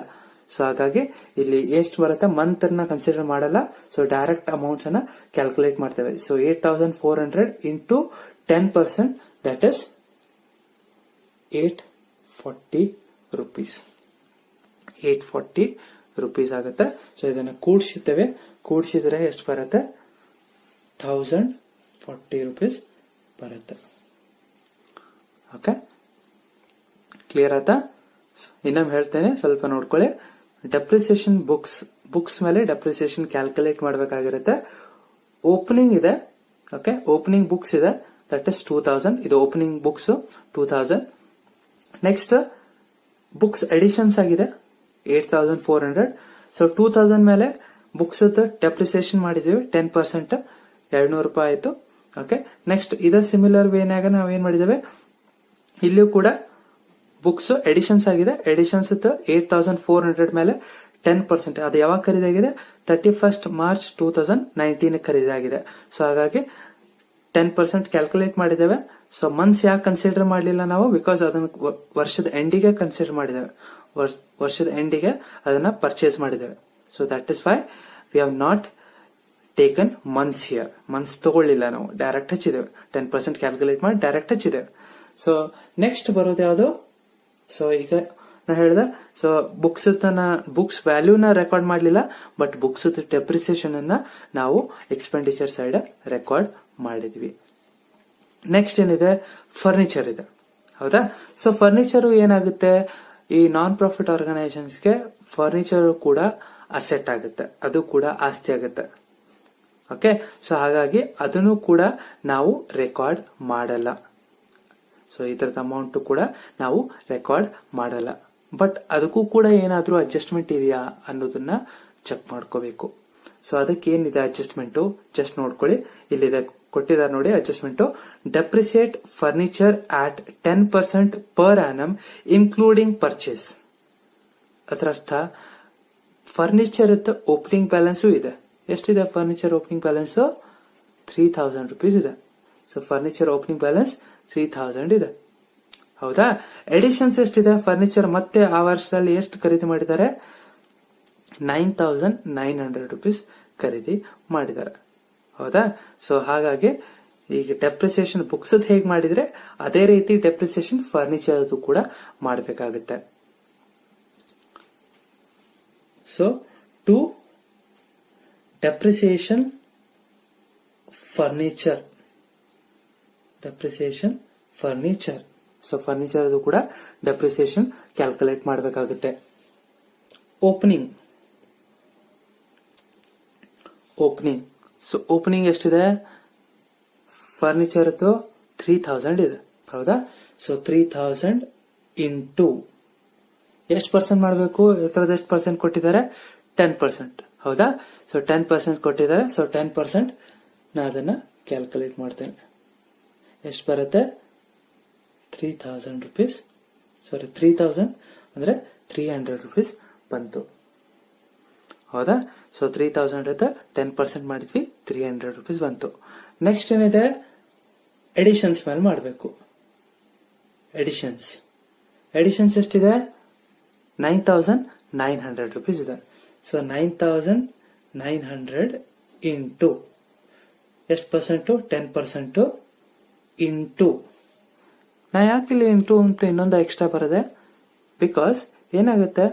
ಸೊ ಹಾಗಾಗಿ ಇಲ್ಲಿ ಎಷ್ಟು ಬರುತ್ತೆ ಮಂತ್ ಅನ್ನ ಕನ್ಸಿಡರ್ ಮಾಡಲ್ಲ. ಸೊ ಡೈರೆಕ್ಟ್ ಅಮೌಂಟ್ಸ್ ಅನ್ನ ಕ್ಯಾಲ್ಕುಲೇಟ್ ಮಾಡ್ತೇವೆ. So 8400 into 10%, that is 840 rupees. 840 rupees ಆಗುತ್ತೆ. ಸೊ ಇದನ್ನ ಕೂಡಿಸಿದ್ದೇವೆ. ಕೂಡಿಸಿದ್ರೆ ಎಷ್ಟು ಬರುತ್ತೆ? 1040 rupees ಬರುತ್ತೆ. ಓಕೆ, ಕ್ಲಿಯರ್ ಆಯ್ತಾ? ಇನ್ನೊಮ್ಮೆ ಹೇಳ್ತೇನೆ, ಸ್ವಲ್ಪ ನೋಡ್ಕೊಳ್ಳಿ. ಡೆಪ್ರಿಸಿಯೇಷನ್ ಬುಕ್ಸ್ ಮೇಲೆ ಡೆಪ್ರಿಸಿಯೇಷನ್ ಕ್ಯಾಲ್ಕುಲೇಟ್ ಮಾಡಬೇಕಾಗಿರುತ್ತೆ. ಓಪನಿಂಗ್ ಇದೆ. ಓಕೆ, ಓಪನಿಂಗ್ ಬುಕ್ಸ್ ಇದೆ, ದಟ್ ಇಸ್ 2000. ಇದು opening books 2000. Next books editions ಆಗಿದೆ 8400. ಸೊ 2000 ಮೇಲೆ ಬುಕ್ಸ್ ಡೆಪ್ರಿಸಿಯೇಷನ್ ಮಾಡಿದೀವಿ 10%, 200 ರೂಪಾಯಿ ಆಯ್ತು. ಓಕೆ, ನೆಕ್ಸ್ಟ್ ಇದ ಸಿಮಿಲರ್ ವೇನಾಗ ನಾವೇನ್ ಮಾಡಿದ್ದೇವೆ, ಇಲ್ಲಿಯೂ ಕೂಡ ಬುಕ್ಸ್ ಎಡಿಷನ್ಸ್ ಆಗಿದೆ. ಎಡಿಷನ್ಸ್ 8400 ಮೇಲೆ 10%. ಅದು ಯಾವಾಗ ಖರೀದಾಗಿದೆ? 31st March 2019 ಖರೀದಾಗಿದೆ. ಸೊ ಹಾಗಾಗಿ 10% ಕ್ಯಾಲ್ಕುಲೇಟ್ ಮಾಡಿದ್ದೇವೆ. ಸೊ ಮಂತ್ಸ್ ಯಾಕೆ ಕನ್ಸಿಡರ್ ಮಾಡಲಿಲ್ಲ ನಾವು? ಬಿಕಾಸ್ ಅದನ್ನ ವರ್ಷದ ಎಂಡಿಗೆ ಕನ್ಸಿಡರ್ ಮಾಡಿದ್ದೇವೆ. ವರ್ಷದ ಎಂಡಿಗೆ ಅದನ್ನ ಪರ್ಚೇಸ್ ಮಾಡಿದ್ದೇವೆ. So that is why we have not taken months here. Months ತಗೊಳ್ಳಿಲ್ಲ ನಾವು, ಡೈರೆಕ್ಟ್ ಹಚ್ಚಿದ್ದೇವೆ. 10% ಕ್ಯಾಲ್ಕುಲೇಟ್ ಮಾಡಿ ಡೈರೆಕ್ಟ್ ಹಚ್ಚಿದ್ದೇವೆ. ಸೊ ನೆಕ್ಸ್ಟ್ ಬರೋದು ಯಾವುದು? ಸೊ ಈಗ ನಾ ಹೇಳ್ದೆ, ಸೊ ಬುಕ್ಸ್ ವ್ಯಾಲ್ಯೂನ ರೆಕಾರ್ಡ್ ಮಾಡಲಿಲ್ಲ, ಬಟ್ ಬುಕ್ಸ್ ಡೆಪ್ರಿಸಿಯೇಷನ್ ಅನ್ನ ನಾವು ಎಕ್ಸ್ಪೆಂಡಿಚರ್ ಸೈಡ್ ರೆಕಾರ್ಡ್ ಮಾಡಿದ್ವಿ. ನೆಕ್ಸ್ಟ್ ಏನಿದೆ? ಫರ್ನಿಚರ್ ಇದೆ. ಹೌದಾ? ಸೊ ಫರ್ನಿಚರ್ ಏನಾಗುತ್ತೆ, ಈ ನಾನ್ ಪ್ರಾಫಿಟ್ ಆರ್ಗನೈಸೇಷನ್ಸ್ಗೆ ಫರ್ನಿಚರ್ ಕೂಡ ಅಸೆಟ್ ಆಗುತ್ತೆ, ಅದು ಕೂಡ ಆಸ್ತಿ ಆಗುತ್ತೆ. ಓಕೆ, ಸೊ ಹಾಗಾಗಿ ಅದನ್ನು ಕೂಡ ನಾವು ರೆಕಾರ್ಡ್ ಮಾಡಲ್ಲ. ಸೊ ಇದರದ ಅಮೌಂಟ್ ಕೂಡ ನಾವು ರೆಕಾರ್ಡ್ ಮಾಡಲ್ಲ. ಬಟ್ ಅದಕ್ಕೂ ಕೂಡ ಏನಾದ್ರೂ ಅಡ್ಜಸ್ಟ್ಮೆಂಟ್ ಇದೆಯಾ ಅನ್ನೋದನ್ನ ಚೆಕ್ ಮಾಡ್ಕೋಬೇಕು. ಸೊ ಅದಕ್ಕೆ ಏನಿದೆ ಅಡ್ಜಸ್ಟ್ಮೆಂಟ್ ಜಸ್ಟ್ ನೋಡ್ಕೊಳ್ಳಿ. ಇಲ್ಲಿದೆ, ಕೊಟ್ಟಿದ್ದಾರೆ ನೋಡಿ ಅಡ್ಜಸ್ಟ್ಮೆಂಟ್. ಡೆಪ್ರಿಸಿಯೇಟ್ ಫರ್ನಿಚರ್ ಆಟ್ 10% per annum ಇನ್ಕ್ಲೂಡಿಂಗ್ ಪರ್ಚೇಸ್. ಅದರ ಅರ್ಥ ಫರ್ನಿಚರ್ ಓಪನಿಂಗ್ ಬ್ಯಾಲೆನ್ಸ್ ಇದೆ. ಎಷ್ಟಿದೆ ಫರ್ನಿಚರ್ ಓಪನಿಂಗ್ ಬ್ಯಾಲೆನ್ಸ್? 3000 rupees ಇದೆ. ಸೊ ಫರ್ನಿಚರ್ ಓಪನಿಂಗ್ ಬ್ಯಾಲೆನ್ಸ್ 3000 ಇದೆ. ಹೌದಾ? ಎಡಿಷನ್ಸ್ ಎಷ್ಟಿದೆ? ಫರ್ನಿಚರ್ ಮತ್ತೆ ಆ ವರ್ಷದಲ್ಲಿ ಎಷ್ಟು ಖರೀದಿ ಮಾಡಿದ್ದಾರೆ? 9,900 rupees ಖರೀದಿ ಮಾಡಿದ್ದಾರೆ. ಹೌದಾ? ಸೊ ಹಾಗಾಗಿ ಈಗ ಡೆಪ್ರಿಸಿಯೇಷನ್ ಬುಕ್ಸ್ ಹೇಗೆ ಮಾಡಿದ್ರೆ ಅದೇ ರೀತಿ ಡೆಪ್ರಿಸಿಯೇಷನ್ ಫರ್ನಿಚರ್ ಕೂಡ ಮಾಡಬೇಕಾಗುತ್ತೆ. So to depreciation furniture, so furniture ಕೂಡ ಡೆಪ್ರಿಸಿಯೇಷನ್ ಕ್ಯಾಲ್ಕುಲೇಟ್ ಮಾಡಬೇಕಾಗುತ್ತೆ. ಓಪನಿಂಗ್, ಸೊ ಓಪನಿಂಗ್ ಎಷ್ಟಿದೆ? ಫರ್ನಿಚರ್ 3,000 ಇದೆ. ಹೌದಾ? ಸೊ 3,000 ಇಂಟು ಎಷ್ಟು ಪರ್ಸೆಂಟ್ ಮಾಡಬೇಕು? ಇದರದ್ದು ಎಷ್ಟು ಪರ್ಸೆಂಟ್ ಕೊಟ್ಟಿದ್ದಾರೆ? 10%. ಹೌದಾ? ಸೊ 10% ಕೊಟ್ಟಿದ್ದಾರೆ. ಸೊ 10% ನಾ ಅದನ್ನ ಕ್ಯಾಲ್ಕುಲೇಟ್ ಮಾಡ್ತೇನೆ. ಎಷ್ಟು ಬರುತ್ತೆ? 3,000 rupees. ಸಾರಿ 3,000 ಅಂದ್ರೆ 300 rupees ಬಂತು. ಹೌದಾ? ಸೊ 3,000 ಇರುತ್ತೆ, 10% ಮಾಡಿದ್ವಿ, 300 rupees ಬಂತು. ನೆಕ್ಸ್ಟ್ ಏನಿದೆ? ಎಡಿಷನ್ಸ್ ಮೇಲೆ ಮಾಡಬೇಕು. ಎಡಿಷನ್ಸ್ ಎಷ್ಟಿದೆ? 9,900 rupees ಇದೆ. ಸೊ 9,900 ಇಂಟು ಎಷ್ಟು ಪರ್ಸೆಂಟು? 10% ಇಂಟು, ನಾ ಯಾಕಿಲ್ಲಿ ಇಂಟು ಅಂತ ಇನ್ನೊಂದು ಎಕ್ಸ್ಟ್ರಾ ಬರದೆ? ಬಿಕಾಸ್ ಏನಾಗುತ್ತೆ,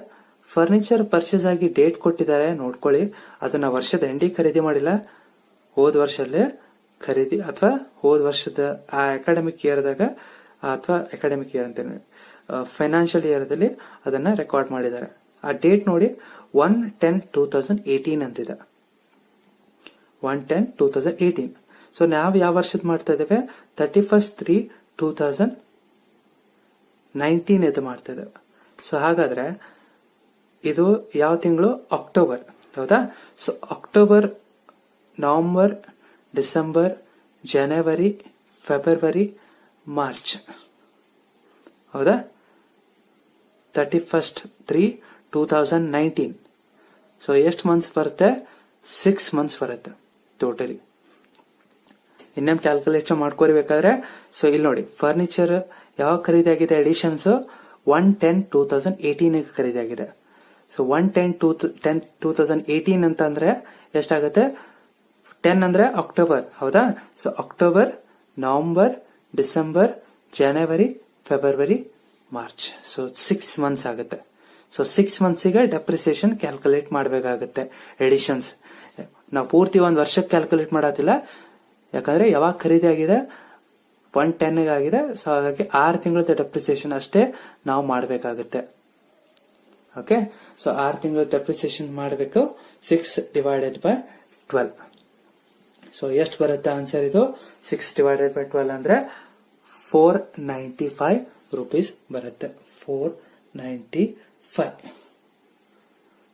ಫರ್ನಿಚರ್ ಪರ್ಚೇಸ್ ಆಗಿ ಡೇಟ್ ಕೊಟ್ಟಿದ್ದಾರೆ ನೋಡ್ಕೊಳ್ಳಿ, ಅದನ್ನ ವರ್ಷದ ಎಂಡಿಗೆ ಖರೀದಿ ಮಾಡಿಲ್ಲ, ಹೋದ ವರ್ಷಲ್ಲೇ ಖರೀದಿ ಅಥವಾ ಹೋದ ವರ್ಷದ ಆ ಅಕಾಡೆಮಿಕ್ ಇಯರ್ದಾಗ ಅಥವಾ ಅಕಾಡೆಮಿಕ್ ಇಯರ್ ಅಂತೇನೆ ಫೈನಾನ್ಷಿಯಲ್ ಇಯರ್ದಲ್ಲಿ ಅದನ್ನ ರೆಕಾರ್ಡ್ ಮಾಡಿದ್ದಾರೆ. ಆ ಡೇಟ್ ನೋಡಿ 1/10/2018 ಅಂತಿದೆ. 1/10/2018. ಸೊ ನಾವು ಯಾವ ವರ್ಷದ ಮಾಡ್ತಾ ಇದ್ದೇವೆ? 31/3/2019 ಇದು ಮಾಡ್ತಾ ಇದ್ದೇವೆ. ಸೊ ಹಾಗಾದ್ರೆ ಇದು ಯಾವ ತಿಂಗಳು? ಅಕ್ಟೋಬರ್. ಹೌದಾ? ಸೊ ಅಕ್ಟೋಬರ್, ನವೆಂಬರ್, ಡಿಸೆಂಬರ್, ಜನವರಿ, ಫೆಬ್ರವರಿ, ಮಾರ್ಚ್. ಹೌದಾ? 31/3/2019. ಸೊ ಎಷ್ಟು ಮಂತ್ಸ್ ಬರುತ್ತೆ? 6 ಮಂತ್ಸ್ ಬರುತ್ತೆ ಟೋಟಲಿ. ಇನ್ನೇನು ಕ್ಯಾಲ್ಕುಲೇಷನ್ ಮಾಡ್ಕೋಬೇಕಾದ್ರೆ, ಸೊ ಇಲ್ಲಿ ನೋಡಿ, ಫರ್ನಿಚರ್ ಯಾವ ಖರೀದಿ ಆಗಿದೆ? ಎಡಿಷನ್ಸ್ 1/10/2018 ಖರೀದಿ ಆಗಿದೆ. ಸೊ 1/10/2018 ಅಂತ ಅಂದ್ರೆ ಎಷ್ಟಾಗುತ್ತೆ? 10 ಅಂದ್ರೆ ಅಕ್ಟೋಬರ್. ಹೌದಾ? ಸೊ ಅಕ್ಟೋಬರ್, ನವೆಂಬರ್, ಡಿಸೆಂಬರ್, ಜನವರಿ, ಫೆಬ್ರವರಿ, ಮಾರ್ಚ್. ಸೊ 6 ಮಂತ್ಸ್ ಆಗುತ್ತೆ. ಸೊ 6 ಮಂತ್ಸಿಗೆ ಡೆಪ್ರಿಸಿಯೇಷನ್ ಕ್ಯಾಲ್ಕುಲೇಟ್ ಮಾಡಬೇಕಾಗುತ್ತೆ. ಎಡಿಷನ್ಸ್ ನಾವು ಪೂರ್ತಿ ಒಂದು ವರ್ಷಕ್ಕೆ ಕ್ಯಾಲ್ಕುಲೇಟ್ ಮಾಡತ್ತಿಲ್ಲ, ಯಾಕಂದ್ರೆ ಯಾವಾಗ ಖರೀದಿ ಆಗಿದೆ 1/10 ಆಗಿದೆ. ಸೊ ಹಾಗಾಗಿ 6 ತಿಂಗಳ ಡೆಪ್ರಿಸಿಯೇಷನ್ ಅಷ್ಟೇ ನಾವು ಮಾಡಬೇಕಾಗುತ್ತೆ. ಓಕೆ? ಸೊ 6 ತಿಂಗಳ ಡೆಪ್ರಿಸಿಯೇಷನ್ ಮಾಡಬೇಕು. 6/12. ಸೊ ಎಷ್ಟು ಬರುತ್ತೆ ಆನ್ಸರ್? ಇದು 6/12 ಅಂದ್ರೆ 495 rupees ಬರುತ್ತೆ. 495.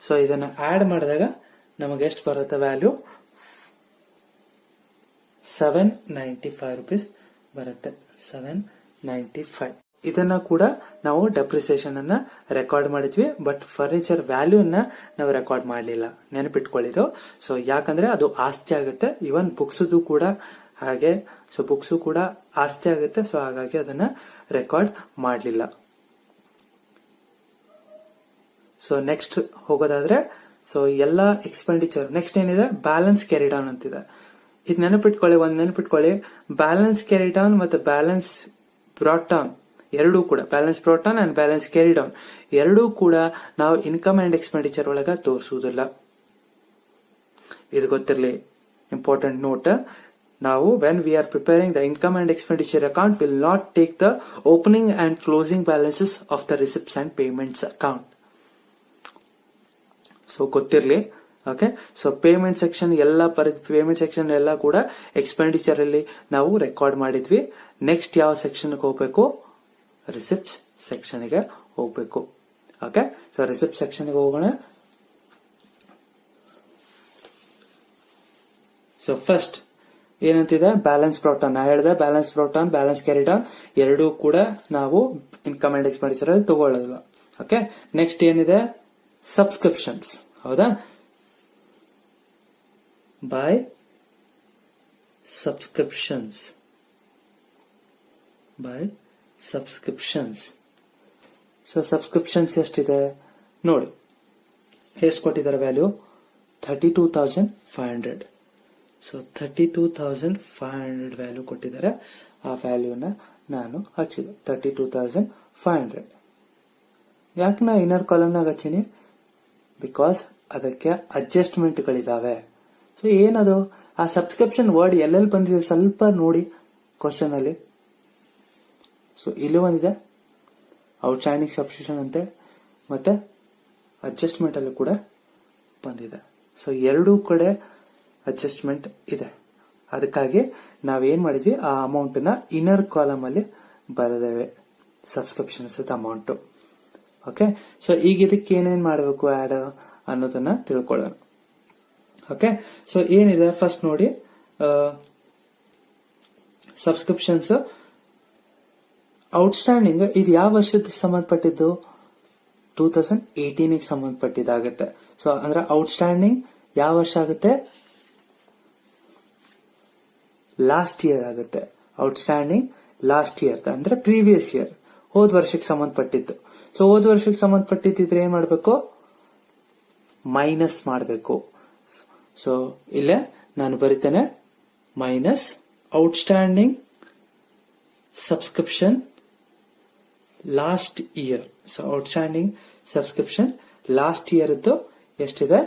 ಸೊ ಇದನ್ನ ಆಡ್ ಮಾಡಿದಾಗ ನಮಗೆ ಎಷ್ಟು ಬರುತ್ತೆ ವ್ಯಾಲ್ಯೂ? 795 rupees ಬರುತ್ತೆ. 795. ಇದನ್ನ ಕೂಡ ನಾವು ಡೆಪ್ರಿಸಿಯೇಷನ್ ಅನ್ನ ರೆಕಾರ್ಡ್ ಮಾಡಿದ್ವಿ, ಬಟ್ ಫರ್ನಿಚರ್ ವ್ಯಾಲ್ಯೂ ಅನ್ನ ನಾವು ರೆಕಾರ್ಡ್ ಮಾಡಲಿಲ್ಲ. ನೆನಪಿಟ್ಕೊಳ್ಳಿದು. ಸೊ ಯಾಕಂದ್ರೆ ಅದು ಆಸ್ತಿ ಆಗುತ್ತೆ. ಇವನ್ ಬುಕ್ಸ್ ಕೂಡ ಹಾಗೆ. ಸೊ ಬುಕ್ಸ್ ಕೂಡ ಆಸ್ತಿ ಆಗುತ್ತೆ. ಸೊ ಹಾಗಾಗಿ ಅದನ್ನ ರೆಕಾರ್ಡ್ ಮಾಡಲಿಲ್ಲ. ಸೊ ನೆಕ್ಸ್ಟ್ ಹೋಗೋದಾದ್ರೆ, ಸೊ ಎಲ್ಲಾ ಎಕ್ಸ್ಪೆಂಡಿಚರ್ ನೆಕ್ಸ್ಟ್ ಏನಿದೆ? ಬ್ಯಾಲೆನ್ಸ್ ಕ್ಯಾರಿ ಡೌನ್ ಅಂತಿದೆ. ಇದು ನೆನಪಿಟ್ಕೊಳ್ಳಿ, ಬ್ಯಾಲೆನ್ಸ್ ಕ್ಯಾರಿ ಡೌನ್ ಮತ್ತು ಬ್ಯಾಲೆನ್ಸ್ ಬ್ರಾಟ್ ಡೌನ್ ಎರಡೂ ಕೂಡ, balance brought down and balance carry down ಎರಡೂ ಕೂಡ ನಾವು ಇನ್ಕಮ್ ಅಂಡ್ ಎಕ್ಸ್ಪೆಂಡಿಚರ್ ಒಳಗ ತೋರಿಸುವುದಿಲ್ಲ. ಇದು ಗೊತ್ತಿರಲಿ, ಇಂಪಾರ್ಟೆಂಟ್ ನೋಟ್. ನಾವು when we are preparing the income and expenditure account will not take the opening and closing balances of the receipts and payments account. So ಗೊತ್ತಿರಲಿ. Okay? So payment section ಎಲ್ಲ ಕೂಡ expenditure ಅಲ್ಲಿ ನಾವು record ಮಾಡಿದ್ವಿ. Next ಯಾವ section ಹೋಗ್ಬೇಕು? Receipts section ಗೆ ಹೋಗ್ಬೇಕು. ಓಕೆ? ಸೊ ರಿಸಿಪ್ಟ್ ಸೆಕ್ಷನ್ ಗೆ ಹೋಗೋಣ. ಸೊ ಫಸ್ಟ್ ಏನಂತಿದೆ? Balance brought down. ನಾ ಹೇಳಿದೆ balance brought down, balance carry down ಎರಡೂ ಕೂಡ ನಾವು ಇನ್ಕಮ್ ಅಂಡ್ ಎಕ್ಸ್ಪೆಂಡಿಚರ್ ಅಲ್ಲಿ ತಗೊಳ್ಳೋದಿಲ್ಲ. ಓಕೆ? ನೆಕ್ಸ್ಟ್ ಏನಿದೆ? ಸಬ್ಸ್ಕ್ರಿಪ್ಷನ್ಸ್. ಹೌದಾ? By subscriptions. ಸೊ ಸಬ್ಸ್ಕ್ರಿಪ್ಷನ್ಸ್ ಎಷ್ಟಿದೆ ನೋಡಿ. ಎಷ್ಟು ಕೊಟ್ಟಿದ್ದಾರೆ ವ್ಯಾಲ್ಯೂ 32,500. ಸೊ 32,500 ವ್ಯಾಲ್ಯೂ ಕೊಟ್ಟಿದ್ದಾರೆ. ಆ ವ್ಯಾಲ್ಯೂನ ನಾನು ಹಚ್ಚಿದೆ 32,500. ಯಾಕೆ ನಾ ಇನ್ನರ್ ಕಾಲಮ್ನಾಗ ಹಚ್ಚೀನಿ? ಬಿಕಾಸ್ ಅದಕ್ಕೆ ಅಡ್ಜಸ್ಟ್ಮೆಂಟ್ಗಳಿದಾವೆ. ಸೊ ಏನದು ಆ ಸಬ್ಸ್ಕ್ರಿಪ್ಷನ್ ವರ್ಡ್ ಎಲ್ಲೆಲ್ಲಿ ಬಂದಿದೆ ಸ್ವಲ್ಪ ನೋಡಿ ಕ್ವಶನ್ ಅಲ್ಲಿ. ಸೊ ಇಲ್ಲಿ ಬಂದಿದೆ ಔಟ್ಸ್ಟ್ಯಾಂಡಿಂಗ್ ಸಬ್ಸ್ಕ್ರಿಪ್ಷನ್ ಅಂತೆ, ಮತ್ತೆ ಅಡ್ಜಸ್ಟ್ಮೆಂಟ್ ಅಲ್ಲಿ ಕೂಡ ಬಂದಿದೆ. ಸೊ ಎರಡೂ ಕಡೆ ಅಡ್ಜಸ್ಟ್ಮೆಂಟ್ ಇದೆ. ಅದಕ್ಕಾಗಿ ನಾವೇನ್ ಮಾಡಿದ್ವಿ, ಆ ಅಮೌಂಟ್ ನ ಇನ್ನರ್ ಕಾಲಮ್ ಅಲ್ಲಿ ಬರೆದೇವೆ, ಸಬ್ಸ್ಕ್ರಿಪ್ಷನ್ಸ್ ಅಮೌಂಟ್. ಓಕೆ, ಸೊ ಈಗ ಇದಕ್ಕೆ ಏನೇನ್ ಮಾಡಬೇಕು ಆಡ್ ಅನ್ನೋದನ್ನ ತಿಳ್ಕೊಳ್ಳೋಣ. ಓಕೆ, ಸೊ ಏನಿದೆ ಫಸ್ಟ್ ನೋಡಿ, ಸಬ್ಸ್ಕ್ರಿಪ್ಷನ್ಸ್ ಔಟ್ಸ್ಟ್ಯಾಂಡಿಂಗ್ ಇದು ಯಾವ ವರ್ಷದ ಸಂಬಂಧಪಟ್ಟಿದ್ದು? 2018 ಸಂಬಂಧಪಟ್ಟಿದ್ದಾಗುತ್ತೆ. ಸೊ ಅಂದ್ರೆ ಔಟ್ಸ್ಟ್ಯಾಂಡಿಂಗ್ ಯಾವ ವರ್ಷ ಆಗುತ್ತೆ? ಲಾಸ್ಟ್ ಇಯರ್ ಆಗುತ್ತೆ. ಔಟ್ಸ್ಟ್ಯಾಂಡಿಂಗ್ ಲಾಸ್ಟ್ ಇಯರ್ ಅಂದ್ರೆ ಪ್ರೀವಿಯಸ್ ಇಯರ್, ಹೋದ ವರ್ಷಕ್ಕೆ ಸಂಬಂಧಪಟ್ಟಿದ್ದು. ಸೊ ಹೋದ ವರ್ಷಕ್ಕೆ ಸಂಬಂಧಪಟ್ಟಿದ್ರೆ ಏನ್ ಮಾಡಬೇಕು? ಮೈನಸ್ ಮಾಡಬೇಕು. ಸೊ ಇಲ್ಲೇ ನಾನು ಬರಿತೇನೆ minus outstanding subscription last year. So outstanding subscription last year ಇದ್ದು ಎಷ್ಟಿದೆ?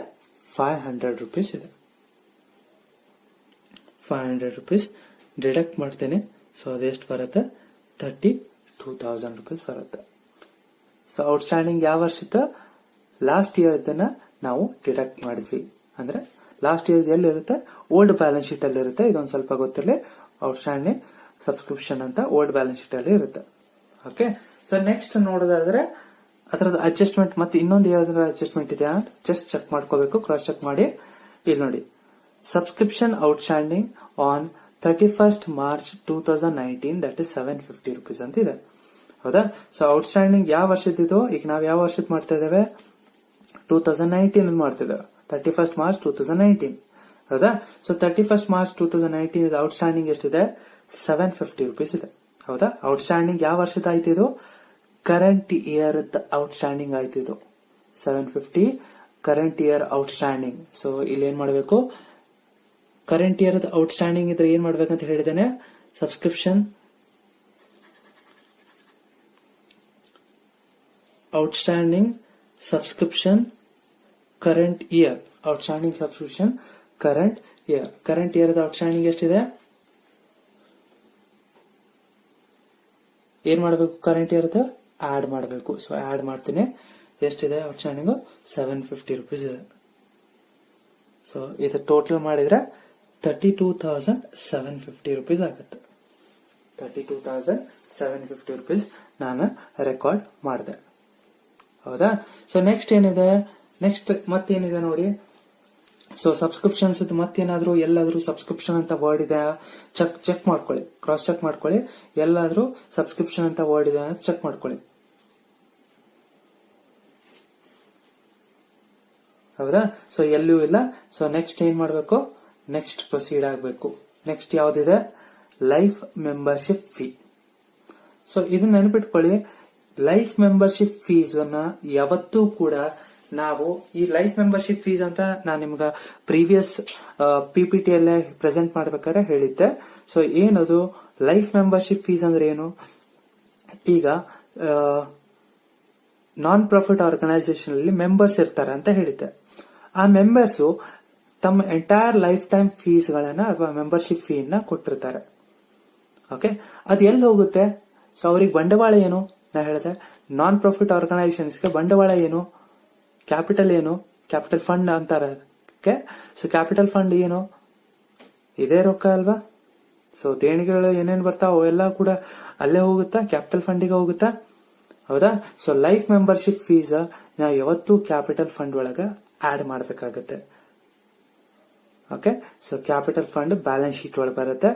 500 rupees ಇದೆ. 500 rupees ಡಿಡಕ್ಟ್ ಮಾಡ್ತೇನೆ. ಸೊ ಅದೆಷ್ಟು ಬರುತ್ತೆ? 32,000 rupees ಬರುತ್ತೆ. ಸೊ ಔಟ್ಸ್ಟ್ಯಾಂಡಿಂಗ್ ಯಾವ ವರ್ಷದ? ಲಾಸ್ಟ್ ಇಯರ್ ಇದನ್ನ ನಾವು ಡಿಡಕ್ಟ್ ಮಾಡಿದ್ವಿ. ಅಂದ್ರೆ ಲಾಸ್ಟ್ ಇಯರ್ ಎಲ್ಲಿರುತ್ತೆ? ಓಲ್ಡ್ ಬ್ಯಾಲೆನ್ಸ್ ಶೀಟ್ ಅಲ್ಲಿ ಇರುತ್ತೆ. ಇದೊಂದು ಸ್ವಲ್ಪ ಗೊತ್ತಿರಲಿ, ಔಟ್ಸ್ಟ್ಯಾಂಡಿಂಗ್ ಸಬ್ಸ್ಕ್ರಿಪ್ಷನ್ ಅಂತ ಓಲ್ಡ್ ಬ್ಯಾಲೆನ್ಸ್ ಶೀಟ್ ಅಲ್ಲಿ ಇರುತ್ತೆ. ಓಕೆ, ಸೊ ನೆಕ್ಸ್ಟ್ ನೋಡೋದಾದ್ರೆ ಅದರದ ಅಡ್ಜಸ್ಟ್ಮೆಂಟ್ ಮತ್ತೆ ಇನ್ನೊಂದು ಯಾವ್ದಾದ್ರು ಅಡ್ಜಸ್ಟ್ಮೆಂಟ್ ಇದೆಯಾ ಅಂತ ಜಸ್ಟ್ ಚೆಕ್ ಮಾಡ್ಕೋಬೇಕು, ಕ್ರಾಸ್ ಚೆಕ್ ಮಾಡಿ. ಇಲ್ಲಿ ನೋಡಿ, subscription outstanding on 31st March 2019 that is 750 rupees ಅಂತ ಇದೆ. ಹೌದಾ? ಸೊ ಔಟ್ಸ್ಟ್ಯಾಂಡಿಂಗ್ ಯಾವ ವರ್ಷದಿದು? ಈಗ ನಾವು ಯಾವ ವರ್ಷದ ಮಾಡ್ತಾ ಇದ್ದೇವೆ? 2019 ಮಾಡ್ತಿದ್ದೇವೆ. 31st March 2019. ಹೌದಾ? ಸೊ 31st March 2019 ಔಟ್ಸ್ಟ್ಯಾಂಡಿಂಗ್ ಎಷ್ಟಿದೆ? 750 rupees ಇದೆ. ಹೌದಾ? ಔಟ್ಸ್ಟ್ಯಾಂಡಿಂಗ್ ಯಾವ ವರ್ಷದ ಆಯ್ತು ಇದು? ಕರೆಂಟ್ ಇಯರ್ ಔಟ್ಸ್ಟ್ಯಾಂಡಿಂಗ್ ಆಯ್ತು ಇದು 750 ಕರೆಂಟ್ ಇಯರ್ ಔಟ್ಸ್ಟ್ಯಾಂಡಿಂಗ್. ಸೊ ಇಲ್ಲಿ ಏನ್ ಮಾಡಬೇಕು? ಕರೆಂಟ್ ಇಯರ್ ಔಟ್ಸ್ಟ್ಯಾಂಡಿಂಗ್ ಇದ್ರೆ ಏನ್ ಮಾಡ್ಬೇಕಂತ ಹೇಳಿದ್ದೇನೆ, subscription outstanding subscription current year, outstanding subscription current year. Current year outstanding ಎಷ್ಟಿದೆ? ಏನ್ ಮಾಡಬೇಕು? ಕರೆಂಟ್ ಇಯರ್ ಆಡ್ ಮಾಡಬೇಕು. ಸೊ ಆಡ್ ಮಾಡ್ತೀನಿ. ಎಷ್ಟಿದೆ ಔಟ್ಸ್ಟ್ಯಾಂಡಿಂಗ್? 750 rupees ಇದೆ. ಸೊ ಇದು ಟೋಟಲ್ ಮಾಡಿದ್ರೆ 32,750 rupees ಆಗುತ್ತೆ. 32,750 rupees ನಾನು ರೆಕಾರ್ಡ್ ಮಾಡಿದೆ. ಹೌದಾ? ಸೊ ನೆಕ್ಸ್ಟ್ ಏನಿದೆ? ನೆಕ್ಸ್ಟ್ ಮತ್ತೇನಿದೆ ನೋಡಿ. ಸೊ ಸಬ್ಸ್ಕ್ರಿಪ್ಷನ್ಸ್ ಮತ್ತೇನಾದ್ರೂ ಎಲ್ಲಾದ್ರೂ ಸಬ್ಸ್ಕ್ರಿಪ್ಷನ್ ಅಂತ ವರ್ಡ್ ಇದೆ ಚೆಕ್ ಮಾಡ್ಕೊಳ್ಳಿ, ಕ್ರಾಸ್ ಚೆಕ್ ಮಾಡ್ಕೊಳ್ಳಿ. ಎಲ್ಲಾದ್ರೂ ಸಬ್ಸ್ಕ್ರಿಪ್ಷನ್ ಅಂತ ವರ್ಡ್ ಇದೆ ಅಂತ ಚೆಕ್ ಮಾಡ್ಕೊಳ್ಳಿ. ಹೌದಾ? ಸೊ ಎಲ್ಲೂ ಇಲ್ಲ. ಸೊ ನೆಕ್ಸ್ಟ್ ಏನ್ ಮಾಡಬೇಕು? ನೆಕ್ಸ್ಟ್ ಪ್ರೊಸೀಡ್ ಆಗಬೇಕು. ನೆಕ್ಸ್ಟ್ ಯಾವ್ದಿದೆ? Life membership fee. ಸೊ ಇದನ್ನ ನೆನಪಿಟ್ಕೊಳ್ಳಿ, ಲೈಫ್ ಮೆಂಬರ್ಶಿಪ್ ಫೀಸ್ ಅನ್ನ ಯಾವತ್ತೂ ಕೂಡ ನಾವು ಈ ಲೈಫ್ ಮೆಂಬರ್ಶಿಪ್ ಫೀಸ್ ಅಂತ ನಾನು ನಿಮ್ಗ ಪ್ರೀವಿಯಸ್ PPT ಅಲ್ಲೇ ಪ್ರೆಸೆಂಟ್ ಮಾಡ್ಬೇಕಾದ್ರೆ ಹೇಳಿದ್ದೆ. ಸೊ ಏನದು ಲೈಫ್ ಮೆಂಬರ್ಶಿಪ್ ಫೀಸ್ ಅಂದ್ರೆ ಏನು? ಈಗ ನಾನ್ ಪ್ರಾಫಿಟ್ ಆರ್ಗನೈಸೇಷನ್ ಅಲ್ಲಿ ಮೆಂಬರ್ಸ್ ಇರ್ತಾರೆ ಅಂತ ಹೇಳಿದ್ದೆ. ಆ ಮೆಂಬರ್ಸ್ ತಮ್ಮ ಎಂಟೈರ್ ಲೈಫ್ ಟೈಮ್ ಫೀಸ್ ಗಳನ್ನ ಅಥವಾ ಮೆಂಬರ್ಶಿಪ್ ಫೀ ನ ಕೊಟ್ಟಿರ್ತಾರೆ. ಓಕೆ, ಅದು ಎಲ್ಲಿ ಹೋಗುತ್ತೆ? ಸೊ ಅವ್ರಿಗೆ ಬಂಡವಾಳ ಏನು? ನಾ ಹೇಳಿದೆ ನಾನ್ ಪ್ರಾಫಿಟ್ ಆರ್ಗನೈಸೇಷನ್ಸ್ಗೆ ಬಂಡವಾಳ ಏನು? ಕ್ಯಾಪಿಟಲ್ ಏನು? ಕ್ಯಾಪಿಟಲ್ ಫಂಡ್ ಅಂತಾರೆ. ಸೊ ಕ್ಯಾಪಿಟಲ್ ಫಂಡ್ ಏನು? ಇದೇ ರೊಕ್ಕ ಅಲ್ವಾ? ಸೊ ದೇಣಿಗೆಗಳು ಏನೇನು ಬರ್ತಾವ ಅವೆಲ್ಲ ಕೂಡ ಅಲ್ಲೇ ಹೋಗುತ್ತಾ, ಕ್ಯಾಪಿಟಲ್ ಫಂಡಿಗೆ ಹೋಗುತ್ತಾ. ಹೌದಾ? ಸೊ ಲೈಫ್ ಮೆಂಬರ್ಶಿಪ್ ಫೀಸ್ ನಾವು ಯಾವತ್ತೂ ಕ್ಯಾಪಿಟಲ್ ಫಂಡ್ ಒಳಗ ಆಡ್ ಮಾಡಬೇಕಾಗತ್ತೆ. Okay, so capital fund balance sheet ಒಳಗೆ ಬರುತ್ತೆ.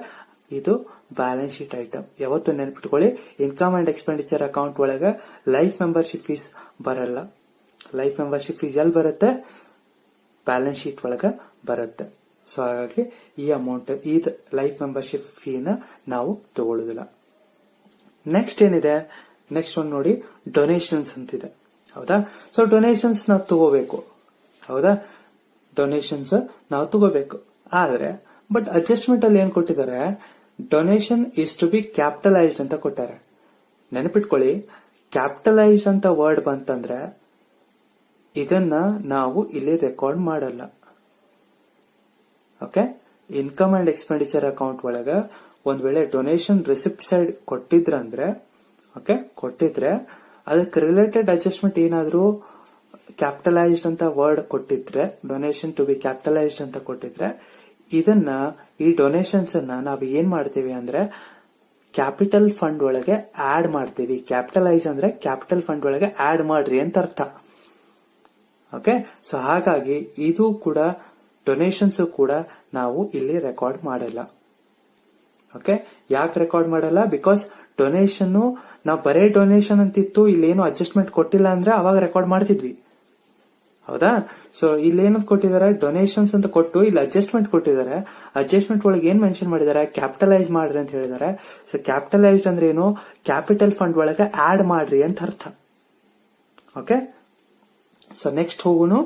ಇದು ಬ್ಯಾಲೆನ್ಸ್ ಶೀಟ್ ಐಟಮ್. ಯಾವತ್ತು ನೆನ್ಪಿಟ್ಕೊಳ್ಳಿ, ಇನ್ಕಮ್ ಅಂಡ್ ಎಕ್ಸ್ಪೆಂಡಿಚರ್ ಅಕೌಂಟ್ ಒಳಗೆ ಲೈಫ್ ಮೆಂಬರ್ಶಿಪ್ ಫೀಸ್ ಬರಲ್ಲ. ಲೈಫ್ ಮೆಂಬರ್ಶಿಪ್ ಫೀಸ್ ಎಲ್ಲಿ ಬರುತ್ತೆ? ಬ್ಯಾಲೆನ್ಸ್ ಶೀಟ್ ಒಳಗೆ ಬರುತ್ತೆ. ಸೊ ಹಾಗಾಗಿ ಈ ಅಮೌಂಟ್, ಈ ಲೈಫ್ ಮೆಂಬರ್ಶಿಪ್ ಫೀನ ನಾವು ತಗೊಳ್ಳೋದಿಲ್ಲ. ನೆಕ್ಸ್ಟ್ ಏನಿದೆ? ನೆಕ್ಸ್ಟ್ ಒಂದು ನೋಡಿ, ಡೊನೇಷನ್ಸ್ ಅಂತಿದೆ. ಹೌದಾ? ಸೊ ಡೊನೇಷನ್ಸ್ ನಾವು ತಗೋಬೇಕು. ಹೌದಾ? ಡೊನೇಷನ್ಸ್ ನಾವು ತಗೋಬೇಕು. ಆದ್ರೆ ಬಟ್ ಅಡ್ಜಸ್ಟ್ಮೆಂಟ್ ಅಲ್ಲಿ ಏನ್ ಕೊಟ್ಟಿದ್ದಾರೆ, donation is to be capitalised ಅಂತ ಕೊಟ್ಟಾರೆ. ನೆನಪಿಟ್ಕೊಳ್ಳಿ, ಕ್ಯಾಪಿಟಲೈಸ್ ಅಂತ ವರ್ಡ್ ಬಂತಂದ್ರೆ ಇದನ್ನ ನಾವು ಇಲ್ಲಿ ರೆಕಾರ್ಡ್ ಮಾಡಲ್ಲ. Okay, income and expenditure account ಒಳಗ ಒಂದ್ ವೇಳೆ ಡೊನೇಷನ್ ರಿಸಿಪ್ಟ್ ಸೈಡ್ ಕೊಟ್ಟಿದ್ರೆ ಅದಕ್ಕೆ ರಿಲೇಟೆಡ್ ಅಡ್ಜಸ್ಟ್ಮೆಂಟ್ ಏನಾದ್ರೂ ಕ್ಯಾಪಿಟಲೈಸ್ಡ್ ಅಂತ ವರ್ಡ್ ಕೊಟ್ಟಿದ್ರೆ, ಡೊನೇಷನ್ ಟು ಬಿ ಕ್ಯಾಪಿಟಲೈಸ್ಡ್ ಅಂತ ಕೊಟ್ಟಿದ್ರೆ, ಇದನ್ನ ಈ ಡೊನೇಷನ್ಸ್ ಅನ್ನ ನಾವು ಏನ್ ಮಾಡ್ತೀವಿ ಅಂದ್ರೆ ಕ್ಯಾಪಿಟಲ್ ಫಂಡ್ ಒಳಗೆ ಆಡ್ ಮಾಡ್ತೀವಿ. ಕ್ಯಾಪಿಟಲೈಸ್ ಅಂದ್ರೆ ಕ್ಯಾಪಿಟಲ್ ಫಂಡ್ ಒಳಗೆ ಆಡ್ ಮಾಡ್ರಿ ಅಂತ ಅರ್ಥ. ಓಕೆ, ಸೊ ಹಾಗಾಗಿ ಇದು ಕೂಡ ಡೊನೇಷನ್ಸ್ ಕೂಡ ನಾವು ಇಲ್ಲಿ ರೆಕಾರ್ಡ್ ಮಾಡಲ್ಲ. ಓಕೆ, ಯಾಕೆ ರೆಕಾರ್ಡ್ ಮಾಡಲ್ಲ? ಬಿಕಾಸ್ ಡೊನೇಷನ್ ನಾವು ಬರೇ ಡೊನೇಷನ್ ಅಂತಿತ್ತು, ಇಲ್ಲೇನು ಅಡ್ಜಸ್ಟ್ಮೆಂಟ್ ಕೊಟ್ಟಿಲ್ಲ ಅಂದ್ರೆ ಅವಾಗ ರೆಕಾರ್ಡ್ ಮಾಡ್ತಿದ್ವಿ. ಹೌದಾ? ಸೊ ಇಲ್ಲೇನಂತ ಕೊಟ್ಟಿದ್ದಾರೆ, ಡೊನೇಷನ್ಸ್ ಅಂತ ಕೊಟ್ಟು ಇಲ್ಲಿ ಅಡ್ಜಸ್ಟ್ಮೆಂಟ್ ಕೊಟ್ಟಿದ್ದಾರೆ. ಅಡ್ಜಸ್ಟ್ಮೆಂಟ್ ಒಳಗೆ ಏನ್ ಮೆನ್ಷನ್ ಮಾಡಿದ್ದಾರೆ, ಕ್ಯಾಪಿಟಲೈಸ್ ಮಾಡ್ರಿ ಅಂತ ಹೇಳಿದ್ದಾರೆ. ಸೊ ಕ್ಯಾಪಿಟಲೈಸ್ಡ್ ಅಂದ್ರೆ ಏನು, ಕ್ಯಾಪಿಟಲ್ ಫಂಡ್ ಒಳಗೆ ಆಡ್ ಮಾಡ್ರಿ ಅಂತ ಅರ್ಥ. ಓಕೆ, ಸೊ ನೆಕ್ಸ್ಟ್ ಹೋಗುನು.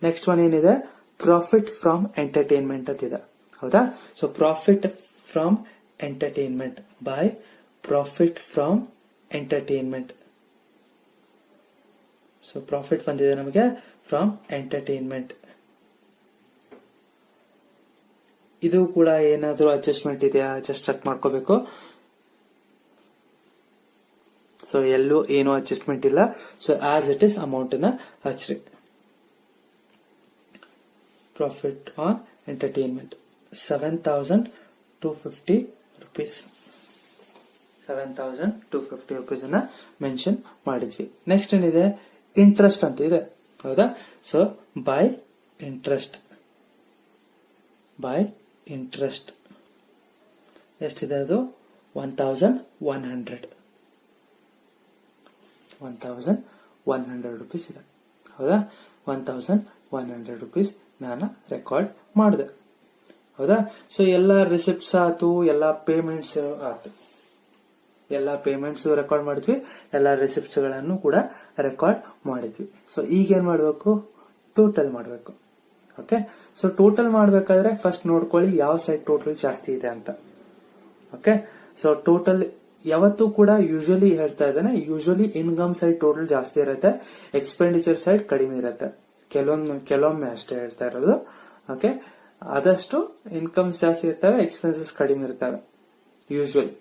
ನೆಕ್ಸ್ಟ್ ಒನ್ ಏನಿದೆ, ಪ್ರಾಫಿಟ್ ಫ್ರಮ್ ಎಂಟರ್ಟೈನ್ಮೆಂಟ್ ಅಂತಿದೆ. ಹೌದಾ? So profit from entertainment by profit from entertainment. So profit ಬಂದಿದೆ ನಮಗೆ ಫ್ರಮ್ ಎಂಟರ್ಟೈನ್ಮೆಂಟ್. ಇದು ಕೂಡ ಏನಾದರೂ ಅಡ್ಜಸ್ಟ್ಮೆಂಟ್ ಇದೆಯಾ ಜಸ್ಟ್ ಚೆಕ್ ಮಾಡ್ಕೋಬೇಕು. ಸೊ ಎಲ್ಲೂ ಏನು ಅಡ್ಜಸ್ಟ್ಮೆಂಟ್ ಇಲ್ಲ. So as it is amount ನ ಹಚ್ರಿ. Profit on entertainment 7,250 rupees. 7,250 rupees ಅನ್ನ ಮೆನ್ಷನ್ ಮಾಡಿದ್ವಿ. ನೆಕ್ಸ್ಟ್ ಏನಿದೆ, ಇಂಟ್ರೆಸ್ಟ್ ಅಂತ ಇದೆ. ಹೌದಾ? ಸೊ ಬೈ ಇಂಟ್ರೆಸ್ಟ್ ಎಷ್ಟಿದೆ ಅದು, 1,100 rupees ಇದೆ. ಹೌದಾ? 1,100 rupees ನಾನು ರೆಕಾರ್ಡ್ ಮಾಡಿದೆ. ಹೌದಾ? ಸೊ ಎಲ್ಲ ರಿಸಿಪ್ಟ್ಸ್ ಆಯ್ತು, ಎಲ್ಲ ಪೇಮೆಂಟ್ಸ್ ಆಯ್ತು, ಎಲ್ಲ ಪೇಮೆಂಟ್ಸ್ ರೆಕಾರ್ಡ್ ಮಾಡಿದ್ವಿ, ಎಲ್ಲ ರಿಸಿಪ್ಟ್ಸ್ ಗಳನ್ನು ಕೂಡ ರೆಕಾರ್ಡ್ ಮಾಡಿದ್ವಿ. ಸೊ ಈಗ ಏನ್ ಮಾಡ್ಬೇಕು, ಟೋಟಲ್ ಮಾಡ್ಬೇಕು. ಓಕೆ, ಸೊ ಟೋಟಲ್ ಮಾಡ್ಬೇಕಾದ್ರೆ ಫಸ್ಟ್ ನೋಡ್ಕೊಳ್ಳಿ ಯಾವ ಸೈಡ್ ಟೋಟಲ್ ಜಾಸ್ತಿ ಇದೆ ಅಂತ. ಓಕೆ, ಸೊ ಟೋಟಲ್ ಯಾವತ್ತೂ ಕೂಡ ಯೂಶಲಿ ಹೇಳ್ತಾ ಇದ್ದಾನೆ, ಯೂಶಲಿ ಇನ್ಕಮ್ ಸೈಡ್ ಟೋಟಲ್ ಜಾಸ್ತಿ ಇರುತ್ತೆ, ಎಕ್ಸ್ಪೆಂಡಿಚರ್ ಸೈಡ್ ಕಡಿಮೆ ಇರುತ್ತೆ. ಕೆಲವೊಮ್ಮೆ ಅಷ್ಟೇ ಹೇಳ್ತಾ ಇರೋದು. ಓಕೆ, ಆದಷ್ಟು ಇನ್ಕಮ್ಸ್ ಜಾಸ್ತಿ ಇರ್ತವೆ, ಎಕ್ಸ್ಪೆನ್ಸಸ್ ಕಡಿಮೆ ಇರ್ತವೆ ಯೂಶುವಲಿ.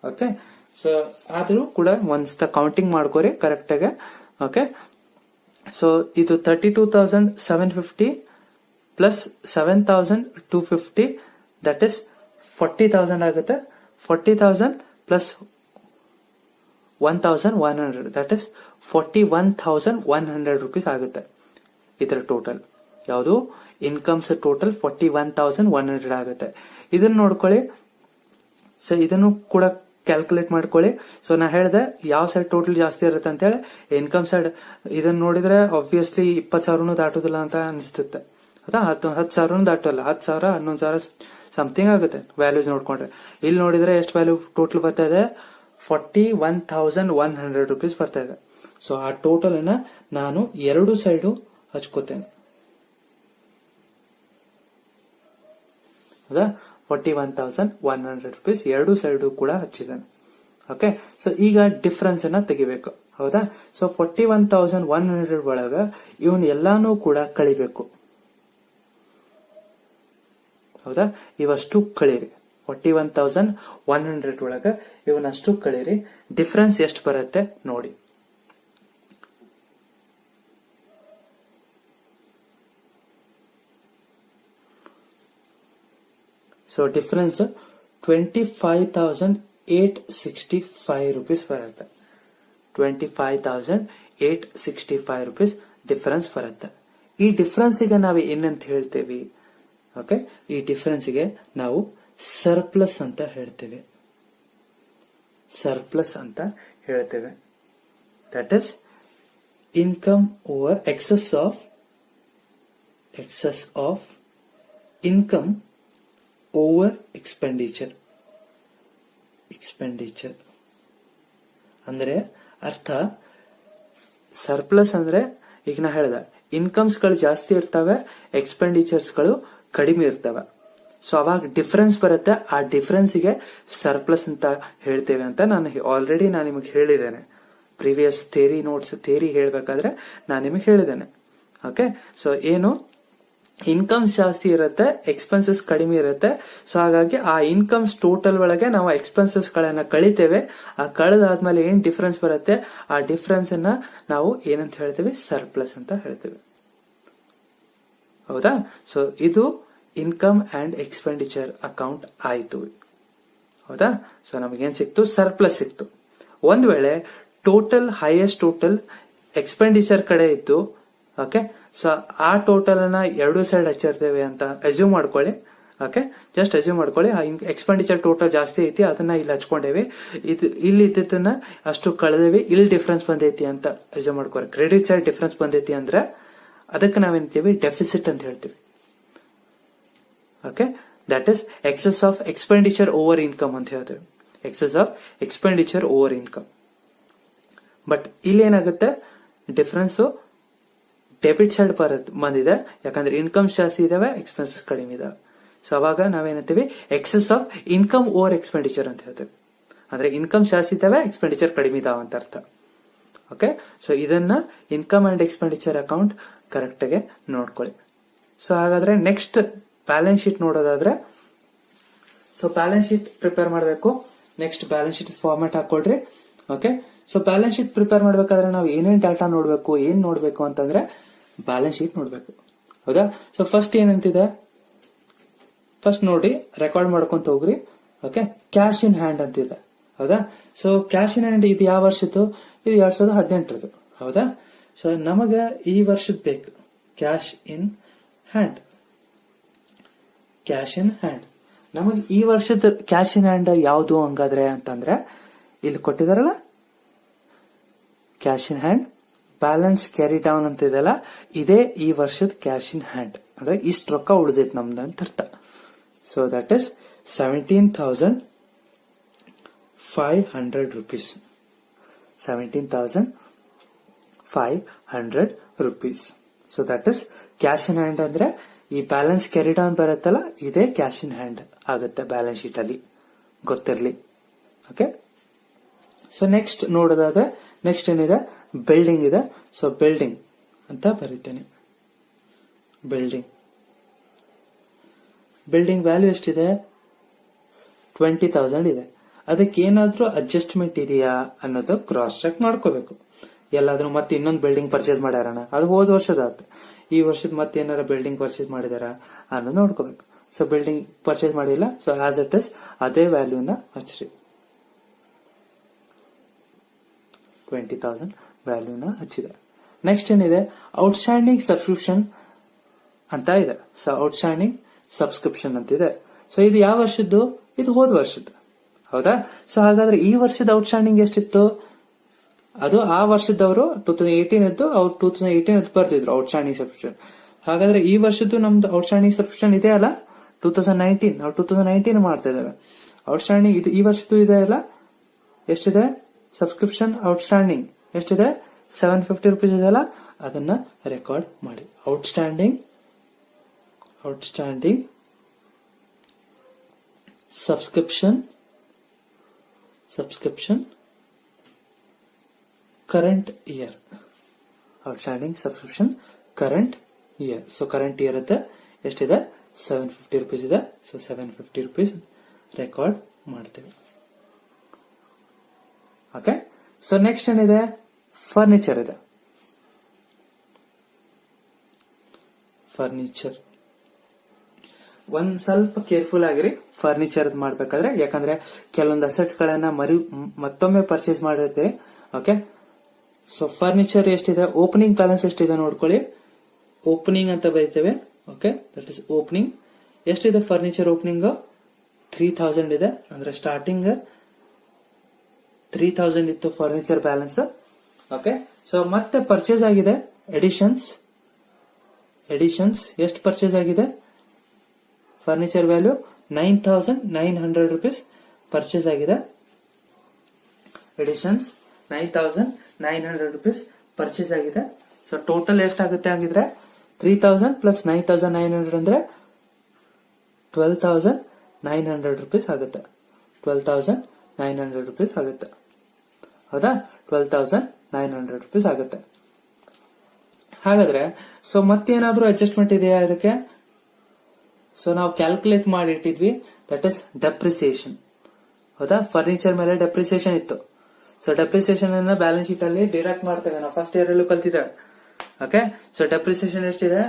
ಓಕೆ, ಸೊ ಆದ್ರೂ ಕೂಡ ಒಂದ್ಸತ ಕೌಂಟಿಂಗ್ ಮಾಡ್ಕೋರಿ ಕರೆಕ್ಟ್ ಆಗಿ. ಓಕೆ, ಸೊ ಇದು 32,750 ಪ್ಲಸ್ 7,250 ದಟ್ ಇಸ್ 40,000 ಆಗುತ್ತೆ. 40,000 ಪ್ಲಸ್ 1,100 ದಟ್ ಇಸ್ 41,100 rupees ಆಗುತ್ತೆ. ಇದರ ಟೋಟಲ್ ಯಾವುದು, ಇನ್ಕಮ್ಸ್ ಟೋಟಲ್ 41,100 ಆಗುತ್ತೆ. ಇದನ್ನ ನೋಡ್ಕೊಳ್ಳಿ. ಸೊ ಇದನ್ನು ಕೂಡ ಕ್ಯಾಲ್ಕುಲೇಟ್ ಮಾಡ್ಕೊಳ್ಳಿ. ಸೊ ನಾ ಹೇಳಿದೆ ಯಾವ ಸೈಡ್ ಟೋಟಲ್ ಜಾಸ್ತಿ ಇರುತ್ತೆ ಅಂತ ಹೇಳಿ. ಇನ್ಕಮ್ ಸೈಡ್ ಇದನ್ನ ನೋಡಿದ್ರೆ ಆಬ್ವಿಯಸ್ಲಿ 20,000 ದಾಟುದಿಲ್ಲ ಅಂತ ಅನಿಸ್ತುತ್ತೆ. ಹೌದಾ? 10,000 ದಾಟಲ್ಲ, 10,000 11,000 ಸಮಥಿಂಗ್ ಆಗುತ್ತೆ ವ್ಯಾಲ್ಯೂಸ್ ನೋಡ್ಕೊಂಡ್ರೆ. ಇಲ್ಲಿ ನೋಡಿದ್ರೆ ಎಷ್ಟು ವ್ಯಾಲ್ಯೂ ಟೋಟಲ್ ಬರ್ತಾ ಇದೆ, 41,100 rupees ಬರ್ತಾ ಇದೆ. ಸೊ ಆ ಟೋಟಲ್ ಅನ್ನ ನಾನು ಎರಡು ಸೈಡು ಹಚ್ಕೋತೇನೆ. ಹೌದಾ? 41,100 rupees ಎರಡು ಸೈಡು ಕೂಡ ಹಚ್ಚಿದ್ದಾನೆ. ಓಕೆ, ಸೊ ಈಗ ಡಿಫರೆನ್ಸ್ ಅನ್ನ ತೆಗಿಬೇಕು. ಹೌದಾ? ಸೊ 41,100 ಒಳಗ ಇವನ್ ಎಲ್ಲಾನು ಕೂಡ ಕಳಿಬೇಕು. ಹೌದಾ? ಇವಷ್ಟು ಕಳೀರಿ. 41,100 ಒಳಗ ಇವನಷ್ಟು ಕಳೀರಿ. ಡಿಫರೆನ್ಸ್ ಎಷ್ಟು ಬರುತ್ತೆ ನೋಡಿ. ಸೊ ಡಿಫರೆನ್ಸ್ 25,865 rupees ಬರುತ್ತೆ. 25,865 rupees ಡಿಫರೆನ್ಸ್ ಬರುತ್ತೆ. ಈ ಡಿಫರೆನ್ಸ್ಗೆ ನಾವು ಏನಂತ ಹೇಳ್ತೇವೆ? ಓಕೆ, ಈ ಡಿಫರೆನ್ಸ್ಗೆ ನಾವು ಸರ್ಪ್ಲಸ್ ಅಂತ ಹೇಳ್ತೇವೆ. ಸರ್ಪ್ಲಸ್ ಅಂತ ಹೇಳ್ತೇವೆ. That is income over excess of income over expenditure ಅಂದ್ರೆ ಅರ್ಥ, ಸರ್ಪ್ಲಸ್ ಅಂದ್ರೆ ಈಗ ನಾ ಹೇಳ್ದೆ ಇನ್ಕಮ್ಸ್ಗಳು ಜಾಸ್ತಿ ಇರ್ತವೆ, ಎಕ್ಸ್ಪೆಂಡಿಚರ್ಸ್ಗಳು ಕಡಿಮೆ ಇರ್ತವೆ. ಸೊ ಅವಾಗ ಡಿಫರೆನ್ಸ್ ಬರುತ್ತೆ. ಆ ಡಿಫರೆನ್ಸ್ಗೆ ಸರ್ಪ್ಲಸ್ ಅಂತ ಹೇಳ್ತೇವೆ ಅಂತ ನಾನು ಆಲ್ರೆಡಿ ನಿಮಗೆ ಹೇಳಿದ್ದೇನೆ. ಪ್ರೀವಿಯಸ್ ಥೇರಿ ಹೇಳ್ಬೇಕಾದ್ರೆ ನಾನು ನಿಮಗೆ ಹೇಳಿದ್ದೇನೆ. ಓಕೆ, ಸೊ ಏನು ಇನ್ಕಮ್ಸ್ ಜಾಸ್ತಿ ಇರುತ್ತೆ, ಎಕ್ಸ್ಪೆನ್ಸಸ್ ಕಡಿಮೆ ಇರುತ್ತೆ. ಸೊ ಹಾಗಾಗಿ ಆ ಇನ್ಕಮ್ಸ್ ಟೋಟಲ್ ಒಳಗೆ ನಾವು ಎಕ್ಸ್ಪೆನ್ಸಸ್ ಗಳನ್ನ ಕಳಿತೇವೆ. ಆ ಕಳೆದಾದ್ಮೇಲೆ ಏನ್ ಡಿಫರೆನ್ಸ್ ಬರುತ್ತೆ, ಆ ಡಿಫರೆನ್ಸ್ ಅನ್ನ ನಾವು ಏನಂತ ಹೇಳ್ತೇವೆ, ಸರ್ಪ್ಲಸ್ ಅಂತ ಹೇಳ್ತೇವೆ. ಹೌದಾ? ಸೊ ಇದು ಇನ್ಕಮ್ ಅಂಡ್ ಎಕ್ಸ್ಪೆಂಡಿಚರ್ ಅಕೌಂಟ್ ಆಯ್ತು. ಹೌದಾ? ಸೊ ನಮಗೇನ್ ಸಿಕ್ತು, ಸರ್ಪ್ಲಸ್ ಸಿಕ್ತು. ಒಂದ್ ವೇಳೆ ಹೈಯೆಸ್ಟ್ ಟೋಟಲ್ ಎಕ್ಸ್ಪೆಂಡಿಚರ್ ಕಡೆ ಇತ್ತು, ಓಕೆ, ಸೊ ಆ ಟೋಟಲ್ ಅನ್ನ ಎರಡು ಸೈಡ್ ಹಚ್ಚಿರ್ತೇವೆ ಅಂತ ಅಸ್ಯೂಮ್ ಮಾಡ್ಕೊಳ್ಳಿ. ಓಕೆ, ಜಸ್ಟ್ ಅಸ್ಯೂಮ್ ಮಾಡ್ಕೊಳ್ಳಿ. ಎಕ್ಸ್ಪೆಂಡಿಚರ್ ಟೋಟಲ್ ಜಾಸ್ತಿ ಐತಿ, ಅದನ್ನ ಇಲ್ಲಿ ಹಚ್ಕೊಂಡೇವಿ. ಇಲ್ಲಿ ಇದ್ದನ್ನ ಅಷ್ಟು ಕಳೆದೇವಿ, ಇಲ್ಲಿ ಡಿಫರೆನ್ಸ್ ಬಂದೈತಿ ಅಂತ ಅಸ್ಯೂಮ್ ಮಾಡ್ಕೊಳ್ಳಿ. ಕ್ರೆಡಿಟ್ ಸೈಡ್ ಡಿಫರೆನ್ಸ್ ಬಂದೈತಿ ಅಂದ್ರೆ ಅದಕ್ಕೆ ನಾವೇನ್ತೀವಿ, ಡೆಫಿಸಿಟ್ ಅಂತ ಹೇಳ್ತೀವಿ. Okay, that is excess of expenditure over income ಅಂತ ಹೇಳ್ತೇವೆ. Excess of expenditure over income. But ಇಲ್ಲಿ ಏನಾಗುತ್ತೆ, ಡಿಫರೆನ್ಸ್ ಡೆಬಿಟ್ ಸೈಡ್ ಬಂದಿದೆ. ಯಾಕಂದ್ರೆ ಇನ್ಕಮ್ಸ್ ಜಾಸ್ತಿ ಇದಾವೆ, ಎಕ್ಸ್ಪೆನ್ಸಸ್ ಕಡಿಮೆ ಇದಾವೆ. ಸೊ ಅವಾಗ ನಾವೇನಂತೀವಿ, excess of income over expenditure ಅಂತ ಹೇಳ್ತೇವೆ. ಅಂದ್ರೆ ಇನ್ಕಮ್ ಜಾಸ್ತಿ ಇದಾವೆ, ಎಕ್ಸ್ಪೆಂಡಿಚರ್ ಕಡಿಮೆ ಇದಾವೆ ಅಂತ ಅರ್ಥ. ಓಕೆ, ಸೊ ಇದನ್ನ income and expenditure account correct ಆಗಿ ನೋಡ್ಕೊಳ್ಳಿ. ಸೊ ಹಾಗಾದ್ರೆ ನೆಕ್ಸ್ಟ್ ಬ್ಯಾಲೆನ್ಸ್ ಶೀಟ್ ನೋಡೋದಾದ್ರೆ, ಸೊ ಬ್ಯಾಲೆನ್ಸ್ ಶೀಟ್ ಪ್ರಿಪೇರ್ ಮಾಡಬೇಕು. ನೆಕ್ಸ್ಟ್ ಬ್ಯಾಲೆನ್ಸ್ ಶೀಟ್ ಫಾರ್ಮ್ಯಾಟ್ ಹಾಕೊಳ್ರಿ. Okay, so balance sheet prepare ಮಾಡ್ಬೇಕಾದ್ರೆ ನಾವು ಏನೇನ್ ಡಾಟಾ ನೋಡ್ಬೇಕು, ಏನ್ ನೋಡ್ಬೇಕು ಅಂತಂದ್ರೆ ಬ್ಯಾಲೆನ್ಸ್ ಶೀಟ್ ನೋಡ್ಬೇಕು. ಹೌದಾ? ಸೊ ಫಸ್ಟ್ ಏನಂತಿದೆ, ಫಸ್ಟ್ ನೋಡಿ ರೆಕಾರ್ಡ್ ಮಾಡ್ಕೊಂತ ಹೋಗ್ರಿ. ಓಕೆ, ಕ್ಯಾಶ್ ಇನ್ ಹ್ಯಾಂಡ್ ಅಂತಿದೆ. ಹೌದಾ? ಸೊ ಕ್ಯಾಶ್ ಇನ್ ಹ್ಯಾಂಡ್ ಇದು ಯಾವ ವರ್ಷದ್ದು, ಇದು 2018. ಹೌದಾ? ಸೊ ನಮಗ ಈ ವರ್ಷದ ಬೇಕು cash in hand. Cash in hand ನಮಗೆ ಈ ವರ್ಷದ ಕ್ಯಾಶ್ ಇನ್ ಹ್ಯಾಂಡ್ ಯಾವುದು ಹಂಗಾದ್ರೆ ಅಂತಂದ್ರೆ, ಇಲ್ಲಿ ಕೊಟ್ಟಿದಾರಲ್ಲ cash in hand, balance carry down ಅಂತ ಇದೆಲ್ಲ, ಇದೇ ಈ ವರ್ಷದ ಕ್ಯಾಶ್ ಇನ್ ಹ್ಯಾಂಡ್. ಅಂದ್ರೆ ಇಷ್ಟು ರೊಕ್ಕ ಉಳಿದೈತೆ ನಮ್ದು ಅಂತ ಅರ್ಥ. So that is 17,500 rupees. 17,500 rupees. So that is cash in hand. ಅಂದ್ರೆ ಈ ಬ್ಯಾಲೆನ್ಸ್ ಕ್ಯಾರಿ ಡೌನ್ ಬರುತ್ತಲ್ಲ, ಇದೇ ಕ್ಯಾಶ್ ಇನ್ ಹ್ಯಾಂಡ್ ಆಗುತ್ತೆ ಬ್ಯಾಲೆನ್ಸ್ ಶೀಟ್ ಅಲ್ಲಿ, ಗೊತ್ತಿರ್ಲಿ. ಓಕೆ, ಸೊ ನೆಕ್ಸ್ಟ್ ನೋಡೋದಾದ್ರೆ, ನೆಕ್ಸ್ಟ್ ಏನಿದೆ, ಬಿಲ್ಡಿಂಗ್ ಇದೆ. ಸೊ ಬಿಲ್ಡಿಂಗ್ ಅಂತ ಬರೀತೇನೆ. ಬಿಲ್ಡಿಂಗ್ ವ್ಯಾಲ್ಯೂ ಎಷ್ಟಿದೆ, 20,000 ಇದೆ. ಅದಕ್ಕೆ ಏನಾದ್ರೂ ಅಡ್ಜಸ್ಟ್ಮೆಂಟ್ ಇದೆಯಾ ಅನ್ನೋದು ಕ್ರಾಸ್ ಚೆಕ್ ಮಾಡ್ಕೋಬೇಕು. ಎಲ್ಲಾದ್ರೂ ಮತ್ತೆ ಇನ್ನೊಂದು ಬಿಲ್ಡಿಂಗ್ ಪರ್ಚೇಸ್ ಮಾಡ್ಯಾರಣ, ಅದು ಹೋದ ವರ್ಷದ ಆಯ್ತು, ಈ ವರ್ಷದ ಮತ್ತೆ ಏನಾರ ಬಿಲ್ಡಿಂಗ್ ಪರ್ಚೇಸ್ ಮಾಡಿದಾರ ಅನ್ನೋದು ನೋಡ್ಕೋಬೇಕು. ಸೊ ಬಿಲ್ಡಿಂಗ್ ಪರ್ಚೇಸ್ ಮಾಡಿಲ್ಲ, ಸೊ ಆಸ್ ಇಟ್ ಇಸ್ ಅದೇ ವ್ಯಾಲ್ಯೂನ ಹಚ್ಚ್ರಿ. 20,000 ವ್ಯಾಲ್ಯೂನ ಹಚ್ಚಿದೆ. ನೆಕ್ಸ್ಟ್ ಏನಿದೆ, ಔಟ್ಸ್ಟ್ಯಾಂಡಿಂಗ್ ಸಬ್ಸ್ಕ್ರಿಪ್ಷನ್ ಅಂತ ಇದೆ. ಸೊ ಔಟ್ಸ್ಟ್ಯಾಂಡಿಂಗ್ ಸಬ್ಸ್ಕ್ರಿಪ್ಷನ್ ಅಂತ ಇದೆ. ಸೊ ಇದು ಯಾವ ವರ್ಷದ್ದು, ಇದು ಹೋದ ವರ್ಷದ್ದು. ಹೌದಾ? ಸೊ ಹಾಗಾದ್ರೆ ಈ ವರ್ಷದ ಔಟ್ಸ್ಟ್ಯಾಂಡಿಂಗ್ ಎಷ್ಟಿತ್ತು, ಅದು ಆ ವರ್ಷದವರು 2018 ಇದ್ದು, ಅವ್ರು 2018 ಬರ್ತಿದ್ರು ಔಟ್ಸ್ಟ್ಯಾಂಡಿಂಗ್ ಸಬ್ಸ್ಕ್ರಿಪ್ಷನ್. ಹಾಗಾದ್ರೆ ಈ ವರ್ಷದ್ದು ನಮ್ದು ಔಟ್ಸ್ಟ್ಯಾಂಡಿಂಗ್ ಸಬ್ಸ್ಕ್ರಿಪ್ಷನ್ ಇದೆ ಅಲ್ಲ, 2019. ನಾವು 2019 ಮಾಡ್ತಾ ಇದ್ದೇವೆ. ಔಟ್ಸ್ಟ್ಯಾಂಡಿಂಗ್ ಇದು ಈ ವರ್ಷದ್ದು ಇದೆ ಅಲ್ಲ, ಎಷ್ಟಿದೆ ಸಬ್ಸ್ಕ್ರಿಪ್ಷನ್ ಔಟ್ಸ್ಟ್ಯಾಂಡಿಂಗ್, ಎಷ್ಟಿದೆ, 750 rupees ಇದೆ ಅಲ್ಲ, ಅದನ್ನ ರೆಕಾರ್ಡ್ ಮಾಡಿ. Outstanding subscription current year. Outstanding subscription current year. So current year ಅಂತ ಎಷ್ಟಿದೆ, 750 rupees ಇದೆ. ಸೊ 750 rupees ರೆಕಾರ್ಡ್ ಮಾಡ್ತೇವೆ. ಓಕೆ, ಸೊ ನೆಕ್ಸ್ಟ್ ಏನಿದೆ, ಫರ್ನಿಚರ್ ಇದೆ. ಫರ್ನಿಚರ್ ಒಂದ್ ಸ್ವಲ್ಪ ಕೇರ್ಫುಲ್ ಆಗಿರಿ ಫರ್ನಿಚರ್ ಮಾಡ್ಬೇಕಾದ್ರೆ, ಯಾಕಂದ್ರೆ ಕೆಲವೊಂದು ಅಸೆಟ್ಸ್ ಗಳನ್ನ ಮತ್ತೊಮ್ಮೆ ಪರ್ಚೇಸ್ ಮಾಡಿರ್ತೀರಿ. ಓಕೆ, ಸೊ ಫರ್ನಿಚರ್ ಎಷ್ಟಿದೆ, ಓಪನಿಂಗ್ ಬ್ಯಾಲೆನ್ಸ್ ಎಷ್ಟಿದೆ ನೋಡ್ಕೊಳ್ಳಿ. ಓಪನಿಂಗ್ ಅಂತ ಬರೀತೇವೆ. Okay, that is opening. ಎಷ್ಟಿದೆ ಫರ್ನಿಚರ್ ಓಪನಿಂಗ್, 3,000 ಇದೆ. ಅಂದ್ರೆ ಸ್ಟಾರ್ಟಿಂಗ್ 3,000 ಇತ್ತು ಫರ್ನಿಚರ್ ಬ್ಯಾಲೆನ್ಸ್. ಓಕೆ, ಸೊ ಮತ್ತೆ ಪರ್ಚೇಸ್ ಆಗಿದೆ ಎಡಿಷನ್ಸ್ ಎಷ್ಟು ಪರ್ಚೇಸ್ ಆಗಿದೆ, ಫರ್ನಿಚರ್ ವ್ಯಾಲ್ಯೂ 9,900 rupees ಪರ್ಚೇಸ್ ಆಗಿದೆ. ಎಡಿಷನ್ಸ್ 9,900 rupees ಪರ್ಚೇಸ್ ಆಗಿದೆ. ಸೊ ಟೋಟಲ್ ಎಷ್ಟಾಗುತ್ತೆ ಹಾಗಿದ್ರೆ 3000 ಪ್ಲಸ್ 9900 ಅಂದ್ರೆ 12,900 rupees ಆಗುತ್ತೆ. 12,900 rupees ಆಗುತ್ತೆ. ಹೌದಾ? 12,900 rupees ಆಗುತ್ತೆ. ಹಾಗಾದ್ರೆ ಸೊ ಮತ್ತೇನಾದ್ರೂ ಅಡ್ಜಸ್ಟ್ಮೆಂಟ್ ಇದೆಯಾ ಇದಕ್ಕೆ? ಸೊ ನಾವು ಕ್ಯಾಲ್ಕುಲೇಟ್ ಮಾಡಿ ಇಟ್ಟಿದ್ವಿ, ದಟ್ ಇಸ್ ಡೆಪ್ರಿಸಿಯೇಷನ್. ಹೌದಾ? ಫರ್ನಿಚರ್ ಮೇಲೆ ಡೆಪ್ರಿಸಿಯೇಷನ್ ಇತ್ತು. ಸೊ ಡೆಪ್ರಿಸಿಯೇಷನ್ ಅನ್ನ ಬ್ಯಾಲೆನ್ಸ್ ಶೀಟ್ ಅಲ್ಲಿ ಡಿಡಕ್ಟ್ ಮಾಡ್ತೇವೆ. ನಾವು ಫಸ್ಟ್ ಇಯರ್ ಅಲ್ಲೂ ಕಲ್ತಿದ್ದೇವೆ. ಓಕೆ, ಸೊ ಡೆಪ್ರಿಸಿಯೇಷನ್ ಎಷ್ಟಿದೆ?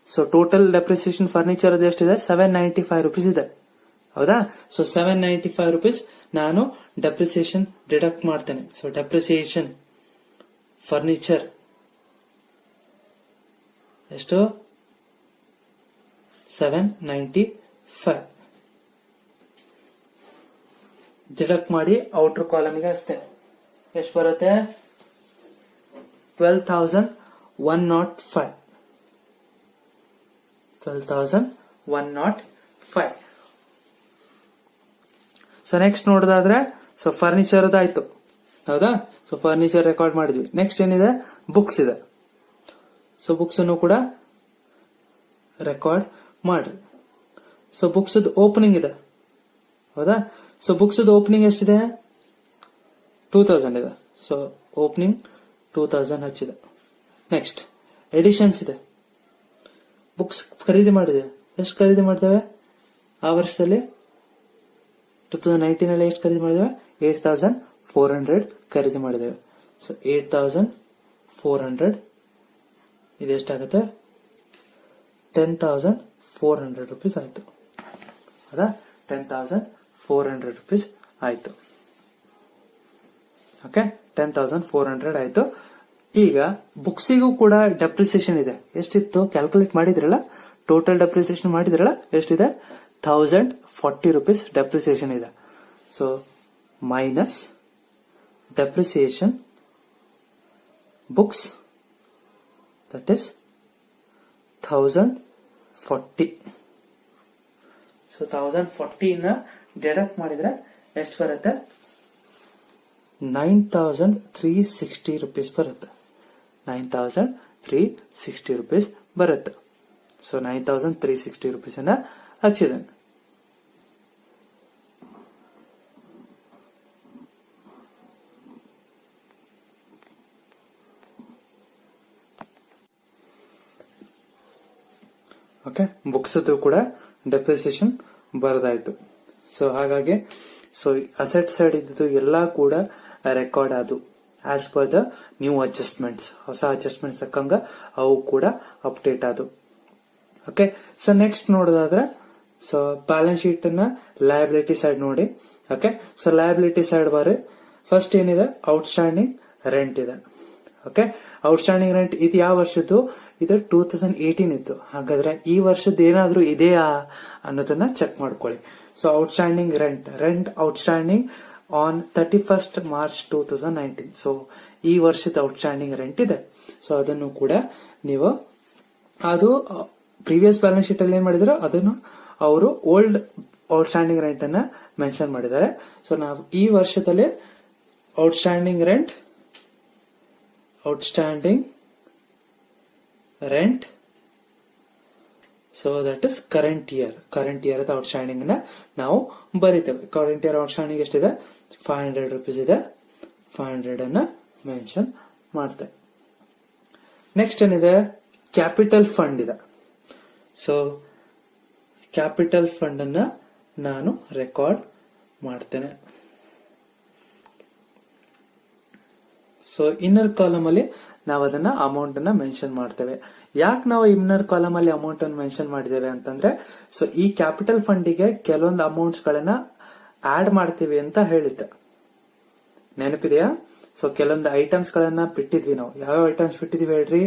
ಸೊ ಟೋಟಲ್ ಡೆಪ್ರಿಸಿಯೇಷನ್ ಫರ್ನಿಚರ್ ಅದು ಎಷ್ಟಿದೆ? 795 rupees ಇದೆ. ಹೌದಾ? ಸೊ 795 rupees ನಾನು ಡೆಪ್ರಿಸಿಯೇಷನ್ ಡಿಡಕ್ಟ್ ಮಾಡ್ತೇನೆ. ಸೊ ಡೆಪ್ರಿಸಿಯೇಷನ್ ಫರ್ನಿಚರ್ ಎಷ್ಟು? 795 ಡಿಡಕ್ಟ್ ಮಾಡಿ ಔಟರ್ ಕಾಲಮ್ಗೆ ಹಚ್ತೇನೆ. ಎಷ್ಟು ಬರುತ್ತೆ? 12,105. 12,105. ಸೊ ನೆಕ್ಸ್ಟ್ ನೋಡೋದಾದ್ರೆ ಸೊ ಫರ್ನಿಚರ್ ಆಯ್ತು. ಹೌದಾ? ಸೊ ಫರ್ನಿಚರ್ ರೆಕಾರ್ಡ್ ಮಾಡಿದ್ವಿ. ನೆಕ್ಸ್ಟ್ ಏನಿದೆ? ಬುಕ್ಸ್ ಇದೆ. ಸೊ ಬುಕ್ಸ್ ಅನ್ನು ಕೂಡ ರೆಕಾರ್ಡ್ ಮಾಡ್ರಿ. ಸೊ ಬುಕ್ಸ್ ಓಪನಿಂಗ್ ಇದೆ. ಹೌದಾ? ಸೊ ಬುಕ್ಸ್ ಓಪನಿಂಗ್ ಎಷ್ಟಿದೆ? 2000 ಇದೆ. ಸೊ ಓಪನಿಂಗ್ 2000 ಹಚ್ಚಿದೆ. ನೆಕ್ಸ್ಟ್ ಎಡಿಷನ್ಸ್ ಇದೆ. ಬುಕ್ಸ್ ಖರೀದಿ ಮಾಡಿದೆ. ಎಷ್ಟು ಖರೀದಿ ಮಾಡ್ತೇವೆ ಆ ವರ್ಷದಲ್ಲಿ? 2019 ಅಲ್ಲಿ ಎಷ್ಟು ಖರೀದಿ ಮಾಡಿದ್ದೇವೆ? 8,400 ಖರೀದಿ ಮಾಡಿದ್ದೇವೆ. ಸೊ 8,400 ಇದೆಷ್ಟಾಗುತ್ತೆ? 10,400 rupees ಆಯ್ತು. ಹೌದಾ? 10,400 rupees ಆಯ್ತು. ಓಕೆ, 10,400 ಆಯ್ತು. ಈಗ ಬುಕ್ಸಿಗೂ ಕೂಡ ಡೆಪ್ರಿಸಿಯೇಷನ್ ಇದೆ. ಎಷ್ಟಿತ್ತು ಕ್ಯಾಲ್ಕುಲೇಟ್ ಮಾಡಿದ್ರಲ್ಲ? ಟೋಟಲ್ ಡೆಪ್ರಿಸಿಯೇಷನ್ ಮಾಡಿದ್ರಲ್ಲ? ಎಷ್ಟಿದೆ? 1,040 rupees ಡೆಪ್ರಿಸಿಯೇಷನ್ ಇದೆ. So minus depreciation books, that is 1,040. So 1,040 deduct ಮಾಡಿದ್ರೆ ಎಷ್ಟು ಬರುತ್ತೆ? 9,360 rupees ಬರುತ್ತೆ. 9,360 rupees ಬರುತ್ತೆ. ಸೊ 9,360 rupees ಹಚ್ಚಿದೆ. ಓಕೆ, ಬುಕ್ಸ್ ಕೂಡ ಡೆಪ್ರಿಸಿಯೇಷನ್ ಬರದಾಯ್ತು. ಸೊ ಹಾಗಾಗಿ ಸೊ ಅಸೆಟ್ ಸೈಡ್ ಇದ್ದು ಎಲ್ಲ ಕೂಡ ರೆಕಾರ್ಡ್ ಆದು as per the new adjustments. ಹೊಸ ಅಡ್ಜಸ್ಟ್ಮೆಂಟ್ಸ್ ತಕ್ಕಂಗ ಅವು ಕೂಡ ಅಪ್ಡೇಟ್ ಆದು. ಓಕೆ, ಸೊ ನೆಕ್ಸ್ಟ್ ನೋಡೋದಾದ್ರೆ ಸೊ ಬ್ಯಾಲೆನ್ಸ್ ಶೀಟ್ ಅನ್ನ ಲಯಬಿಲಿಟಿ ಸೈಡ್ ನೋಡಿ. ಓಕೆ, ಸೊ ಲಯಬಿಲಿಟಿ ಸೈಡ್ ಬಾರಿ ಫಸ್ಟ್ ಏನಿದೆ? ಔಟ್ಸ್ಟ್ಯಾಂಡಿಂಗ್ ರೆಂಟ್ ಇದೆ. ಓಕೆ, ಔಟ್ಸ್ಟ್ಯಾಂಡಿಂಗ್ ರೆಂಟ್ ಇದು ಯಾವ ವರ್ಷದ್ದು? ಇದು 2018 ಇತ್ತು. ಹಾಗಾದ್ರೆ ಈ ವರ್ಷದ ಏನಾದ್ರೂ ಇದೆಯಾ ಅನ್ನೋದನ್ನ ಚೆಕ್ ಮಾಡ್ಕೊಳ್ಳಿ. So outstanding rent outstanding on 31st March 2019. So ಈ ವರ್ಷದ ಔಟ್ಸ್ಟ್ಯಾಂಡಿಂಗ್ ರೆಂಟ್ ಇದೆ. ಸೊ ಅದನ್ನು ಕೂಡ ನೀವು ಅದು ಪ್ರೀವಿಯಸ್ ಬ್ಯಾಲೆನ್ಸ್ ಶೀಟ್ ಅಲ್ಲಿ ಏನ್ ಮಾಡಿದಾರೆ ಅದನ್ನು ಅವರು ಓಲ್ಡ್ ಔಟ್ಸ್ಟ್ಯಾಂಡಿಂಗ್ ರೆಂಟ್ ಅನ್ನ ಮೆನ್ಷನ್ ಮಾಡಿದ್ದಾರೆ. ಸೊ ನಾವು ಈ ವರ್ಷದಲ್ಲಿ outstanding rent so that is current year outstanding ನ ನಾವು ಬರೀತೇವೆ. ಕರೆಂಟ್ ಇಯರ್ ಔಟ್ಸ್ಟ್ಯಾಂಡಿಂಗ್ ಎಷ್ಟಿದೆ? 500 rupees ಇದೆ. 500 ಅನ್ನ ಮೆನ್ಷನ್ ಮಾಡ್ತೇವೆ. ನೆಕ್ಸ್ಟ್ ಏನಿದೆ? ಕ್ಯಾಪಿಟಲ್ ಫಂಡ್ ಇದೆ. ಸೊ ಕ್ಯಾಪಿಟಲ್ ಫಂಡ್ ಅನ್ನ ನಾನು ರೆಕಾರ್ಡ್ ಮಾಡ್ತೇನೆ. ಸೊ ಇನ್ನರ್ ಕಾಲಮ್ ಅಲ್ಲಿ ನಾವು ಅದನ್ನ ಅಮೌಂಟ್ ಅನ್ನ ಮೆನ್ಷನ್ ಮಾಡ್ತೇವೆ. ಯಾಕೆ ನಾವು ಇನ್ನರ್ ಕಾಲಮ್ ಅಲ್ಲಿ ಅಮೌಂಟ್ ಅನ್ನು ಮೆನ್ಷನ್ ಮಾಡಿದ್ದೇವೆ ಅಂತಂದ್ರೆ ಸೊ ಈ ಕ್ಯಾಪಿಟಲ್ ಫಂಡಿಗೆ ಕೆಲವೊಂದು ಅಮೌಂಟ್ಸ್ ಗಳನ್ನ ಆಡ್ ಮಾಡ್ತೀವಿ ಅಂತ ಹೇಳಿದ್ದೆ, ನೆನಪಿದೆಯಾ? ಸೊ ಕೆಲವೊಂದು ಐಟಮ್ಸ್ ಗಳನ್ನ ಬಿಟ್ಟಿದ್ವಿ ನಾವು. ಯಾವ ಐಟಮ್ಸ್ ಬಿಟ್ಟಿದ್ವಿ ಹೇಳ್ರಿ?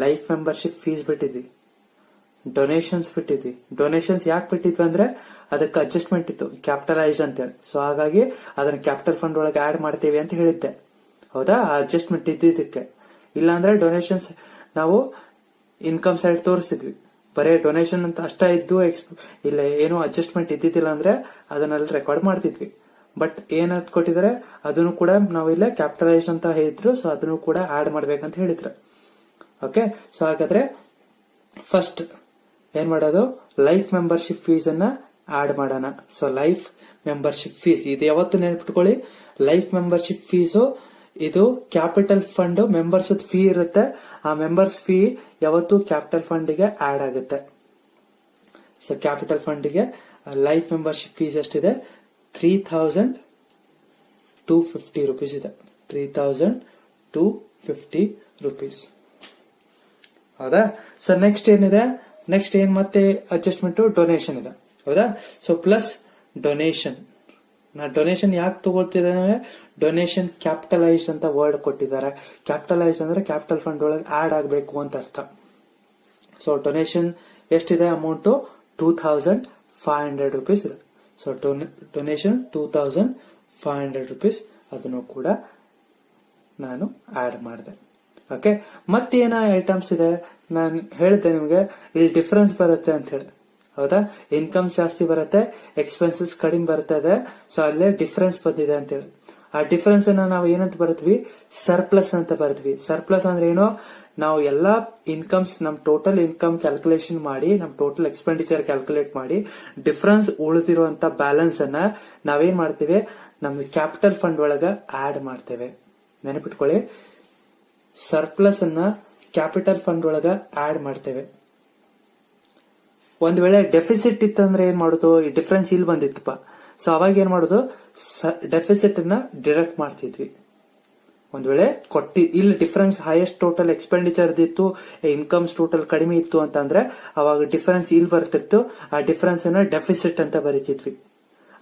ಲೈಫ್ ಮೆಂಬರ್ಶಿಪ್ ಫೀಸ್ ಬಿಟ್ಟಿದ್ವಿ, ಡೊನೇಷನ್ಸ್ ಬಿಟ್ಟಿದ್ವಿ. ಡೊನೇಷನ್ಸ್ ಯಾಕೆ ಬಿಟ್ಟಿದ್ವಿ ಅಂದ್ರೆ ಅದಕ್ಕೆ ಅಡ್ಜಸ್ಟ್ಮೆಂಟ್ ಇತ್ತು, ಕ್ಯಾಪಿಟಲೈಸ್ಡ್ ಅಂತ ಹೇಳಿ. ಸೊ ಹಾಗಾಗಿ ಅದನ್ನ ಕ್ಯಾಪಿಟಲ್ ಫಂಡ್ ಒಳಗೆ ಆಡ್ ಮಾಡ್ತೀವಿ ಅಂತ ಹೇಳಿದ್ದೆ. ಹೌದಾ? ಅಡ್ಜಸ್ಟ್ಮೆಂಟ್ ಇದ್ದಿದ್ದಕ್ಕೆ. ಇಲ್ಲಾಂದ್ರೆ ಡೊನೇಷನ್ಸ್ ನಾವು ಇನ್ಕಮ್ ಸೈಡ್ ತೋರಿಸಿದ್ವಿ, ಬರೇ ಡೊನೇಷನ್ ಅಂತ ಅಷ್ಟ ಇದ್ದು ಇಲ್ಲ ಏನು ಅಡ್ಜಸ್ಟ್ಮೆಂಟ್ ಇದ್ದಿದ್ದಿಲ್ಲ ಅಂದ್ರೆ ಅದನ್ನೆಲ್ಲ ರೆಕಾರ್ಡ್ ಮಾಡ್ತಿದ್ವಿ. ಬಟ್ ಏನಂತ ಕೊಟ್ಟಿದ್ದಾರೆ ಅದನ್ನು ಕೂಡ ನಾವಿಲ್ಲ ಕ್ಯಾಪಿಟಲೈಸ್ ಅಂತ ಹೇಳಿದ್ರು. ಸೊ ಅದನ್ನು ಕೂಡ ಆಡ್ ಮಾಡ್ಬೇಕಂತ ಹೇಳಿದ್ರು. ಓಕೆ, ಸೊ ಹಾಗಾದ್ರೆ ಫಸ್ಟ್ ಏನ್ ಮಾಡೋದು, ಲೈಫ್ ಮೆಂಬರ್ಶಿಪ್ ಫೀಸ್ ಅನ್ನ ಆಡ್ ಮಾಡೋಣ. ಸೊ ಲೈಫ್ ಮೆಂಬರ್ಶಿಪ್ ಫೀಸ್ ಇದು ಯಾವತ್ತು ನೆನಪಿಟ್ಕೊಳ್ಳಿ, ಲೈಫ್ ಮೆಂಬರ್ಶಿಪ್ ಫೀಸು ಇದು ಕ್ಯಾಪಿಟಲ್ ಫಂಡ್ ಮೆಂಬರ್ಸ್ ಫೀ ಇರುತ್ತೆ. ಆ ಮೆಂಬರ್ಸ್ ಫೀ ಯಾವತ್ತು ಕ್ಯಾಪಿಟಲ್ ಫಂಡ್ ಗೆ ಆಡ್ ಆಗುತ್ತೆ. ಸೊ ಕ್ಯಾಪಿಟಲ್ ಫಂಡ್ ಗೆ ಲೈಫ್ ಮೆಂಬರ್ಶಿಪ್ ಫೀಸ್ ಎಷ್ಟಿದೆ, 3250 ರೂಪೀಸ್ ಇದೆ. 3250 ರೂಪೀಸ್. ಹೌದಾ? ಸೊ ನೆಕ್ಸ್ಟ್ ಏನಿದೆ, ನೆಕ್ಸ್ಟ್ ಏನ್ ಮತ್ತೆ ಅಡ್ಜಸ್ಟ್ಮೆಂಟ್ ಡೊನೇಷನ್ ಇದೆ. ಹೌದಾ? So plus donation. ನಾ ಡೊನೇಷನ್ ಯಾಕೆ ತಗೊಳ್ತಿದ್ದೇನೆ, ಡೊನೇಷನ್ ಕ್ಯಾಪಿಟಲೈಸ್ ಅಂತ ವರ್ಡ್ ಕೊಟ್ಟಿದ್ದಾರೆ. ಕ್ಯಾಪಿಟಲೈಸ್ ಅಂದ್ರೆ ಕ್ಯಾಪಿಟಲ್ ಫಂಡ್ ಒಳಗೆ ಆಡ್ ಆಗಬೇಕು ಅಂತ ಅರ್ಥ. ಸೊ ಡೊನೇಷನ್ ಎಷ್ಟಿದೆ, ಅಮೌಂಟ್ 2500 ರೂಪೀಸ್ ಇದೆ. ಸೊ ಡೊನೇಷನ್ 2500 ರೂಪೀಸ್ ಅದನ್ನು ಕೂಡ ನಾನು ಆಡ್ ಮಾಡಿದೆ. ಓಕೆ, ಮತ್ತೇನ ಐಟಮ್ಸ್ ಇದೆ, ನಾನು ಹೇಳಿದ್ದೆ ನಿಮಗೆ ಇಲ್ಲಿ ಡಿಫರೆನ್ಸ್ ಬರುತ್ತೆ ಅಂತ ಹೇಳಿ. ಹೌದಾ? ಇನ್ಕಮ್ಸ್ ಜಾಸ್ತಿ ಬರುತ್ತೆ, ಎಕ್ಸ್ಪೆನ್ಸಸ್ ಕಡಿಮೆ ಬರ್ತಾ ಇದೆ. ಸೊ ಅಲ್ಲೇ ಡಿಫರೆನ್ಸ್ ಬಂದಿದೆ ಅಂತ ಹೇಳಿ. ಆ ಡಿಫರೆನ್ಸ್ ಅನ್ನ ನಾವು ಏನಂತ ಬರ್ತೀವಿ, ಸರ್ಪ್ಲಸ್ ಅಂತ ಬರ್ತೀವಿ. ಸರ್ಪ್ಲಸ್ ಅಂದ್ರೆ ಏನು, ನಾವು ಎಲ್ಲಾ ಇನ್ಕಮ್ಸ್ ನಮ್ ಟೋಟಲ್ ಇನ್ಕಮ್ ಕ್ಯಾಲ್ಕುಲೇಷನ್ ಮಾಡಿ, ನಮ್ ಟೋಟಲ್ ಎಕ್ಸ್ಪೆಂಡಿಚರ್ ಕ್ಯಾಲ್ಕುಲೇಟ್ ಮಾಡಿ, ಡಿಫರೆನ್ಸ್ ಉಳಿದಿರುವಂತ ಬ್ಯಾಲೆನ್ಸ್ ಅನ್ನ ನಾವೇನ್ ಮಾಡ್ತೀವಿ, ನಮ್ದು ಕ್ಯಾಪಿಟಲ್ ಫಂಡ್ ಒಳಗ ಆಡ್ ಮಾಡ್ತೇವೆ. ನೆನಪಿಟ್ಕೊಳ್ಳಿ, ಸರ್ಪ್ಲಸ್ ಅನ್ನ ಕ್ಯಾಪಿಟಲ್ ಫಂಡ್ ಒಳಗ ಆಡ್ ಮಾಡ್ತೇವೆ. ಒಂದ್ ವೇಳೆ ಡೆಫಿಸಿಟ್ ಇತ್ತಂದ್ರೆ ಏನ್ ಮಾಡುದು, ಈ ಡಿಫರೆನ್ಸ್ ಇಲ್ಲಿ ಬಂದಿತ್ತಪ್ಪ. ಸೊ ಅವಾಗ ಏನ್ ಮಾಡುದು, ಡೆಫಿಸಿಟ್ ಅನ್ನ ಡಿಡಕ್ಟ್ ಮಾಡ್ತಿದ್ವಿ. ಒಂದ್ ವೇಳೆ ಇಲ್ಲಿ ಡಿಫರೆನ್ಸ್ ಹೈಯೆಸ್ಟ್ ಟೋಟಲ್ ಎಕ್ಸ್ಪೆಂಡಿಚರ್ ಇತ್ತು, ಇನ್ಕಮ್ಸ್ ಟೋಟಲ್ ಕಡಿಮೆ ಇತ್ತು ಅಂತಂದ್ರೆ ಅವಾಗ ಡಿಫರೆನ್ಸ್ ಇಲ್ಲಿ ಬರ್ತಿತ್ತು. ಆ ಡಿಫರೆನ್ಸ್ ಅನ್ನ ಡೆಫಿಸಿಟ್ ಅಂತ ಬರೀತಿದ್ವಿ.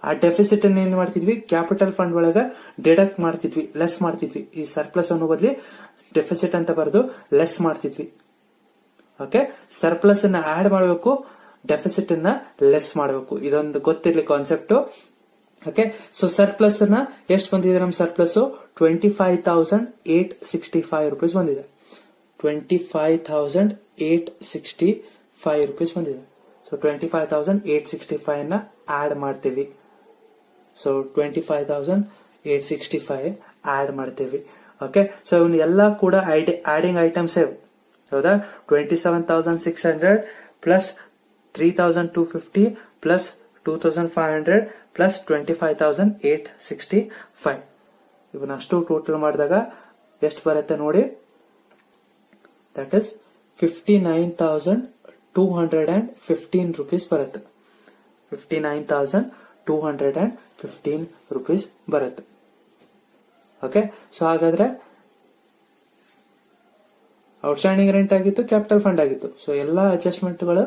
ಆ ಡೆಫಿಸಿಟ್ ಅನ್ನ ಏನ್ ಮಾಡ್ತಿದ್ವಿ, ಕ್ಯಾಪಿಟಲ್ ಫಂಡ್ ಒಳಗ ಡಿಡಕ್ಟ್ ಮಾಡ್ತಿದ್ವಿ, ಲೆಸ್ ಮಾಡ್ತಿದ್ವಿ. ಈ ಸರ್ಪ್ಲಸ್ ಅನ್ನೋ ಬದಲಿ ಡೆಫಿಸಿಟ್ ಅಂತ ಬರೆದು ಲೆಸ್ ಮಾಡ್ತಿದ್ವಿ. ಓಕೆ, ಸರ್ಪ್ಲಸ್ ಅನ್ನ ಆಡ್ ಮಾಡಬೇಕು, ಡೆಫಿಸಿಟ್ ಅನ್ನ ಲೆಸ್ ಮಾಡಬೇಕು. ಇದೊಂದು ಗೊತ್ತಿರ್ಲಿ ಕಾನ್ಸೆಪ್ಟ್. ಓಕೆ, ಸೊ ಸರ್ಪ್ಲಸ್ ಅನ್ನ ಎಷ್ಟು ಬಂದಿದೆ, ನಮ್ ಸರ್ಪ್ಲಸ್ 25,865 ರೂಪೀಸ್ ಬಂದಿದೆ. 25,865 ರೂಪೀಸ್ ಬಂದಿದೆ. ಸೊ 25,865 ನ ಆಡ್ ಮಾಡ್ತೀವಿ. ಸೊ 25,865 ಆಡ್ ಮಾಡ್ತೀವಿ. ಓಕೆ, ಸೊ ಇವನ್ ಎಲ್ಲಾ ಕೂಡ ಆಡಿಂಗ್ ಐಟಮ್ಸ್. ಹೌದಾ? 27,600 ಪ್ಲಸ್ 3,250 ಪ್ಲಸ್ 2,500 ಪ್ಲಸ್ 25,865 ಇವನ್ನಷ್ಟು ಟೋಟಲ್ ಮಾಡಿದಾಗ ಎಷ್ಟು ಬರುತ್ತೆ ನೋಡಿ, ದಟ್ ಇಸ್ 59,215 ರೂಪೀಸ್ ಬರುತ್ತೆ. 59,215 ರೂಪೀಸ್ ಬರುತ್ತೆ. ಓಕೆ, ಸೊ ಹಾಗಾದ್ರೆ ಔಟ್ಸ್ಟ್ಯಾಂಡಿಂಗ್ ರೆಂಟ್ ಆಗಿತ್ತು, ಕ್ಯಾಪಿಟಲ್ ಫಂಡ್ ಆಗಿತ್ತು. ಸೊ ಎಲ್ಲಾ ಅಡ್ಜಸ್ಟ್ಮೆಂಟ್ಗಳು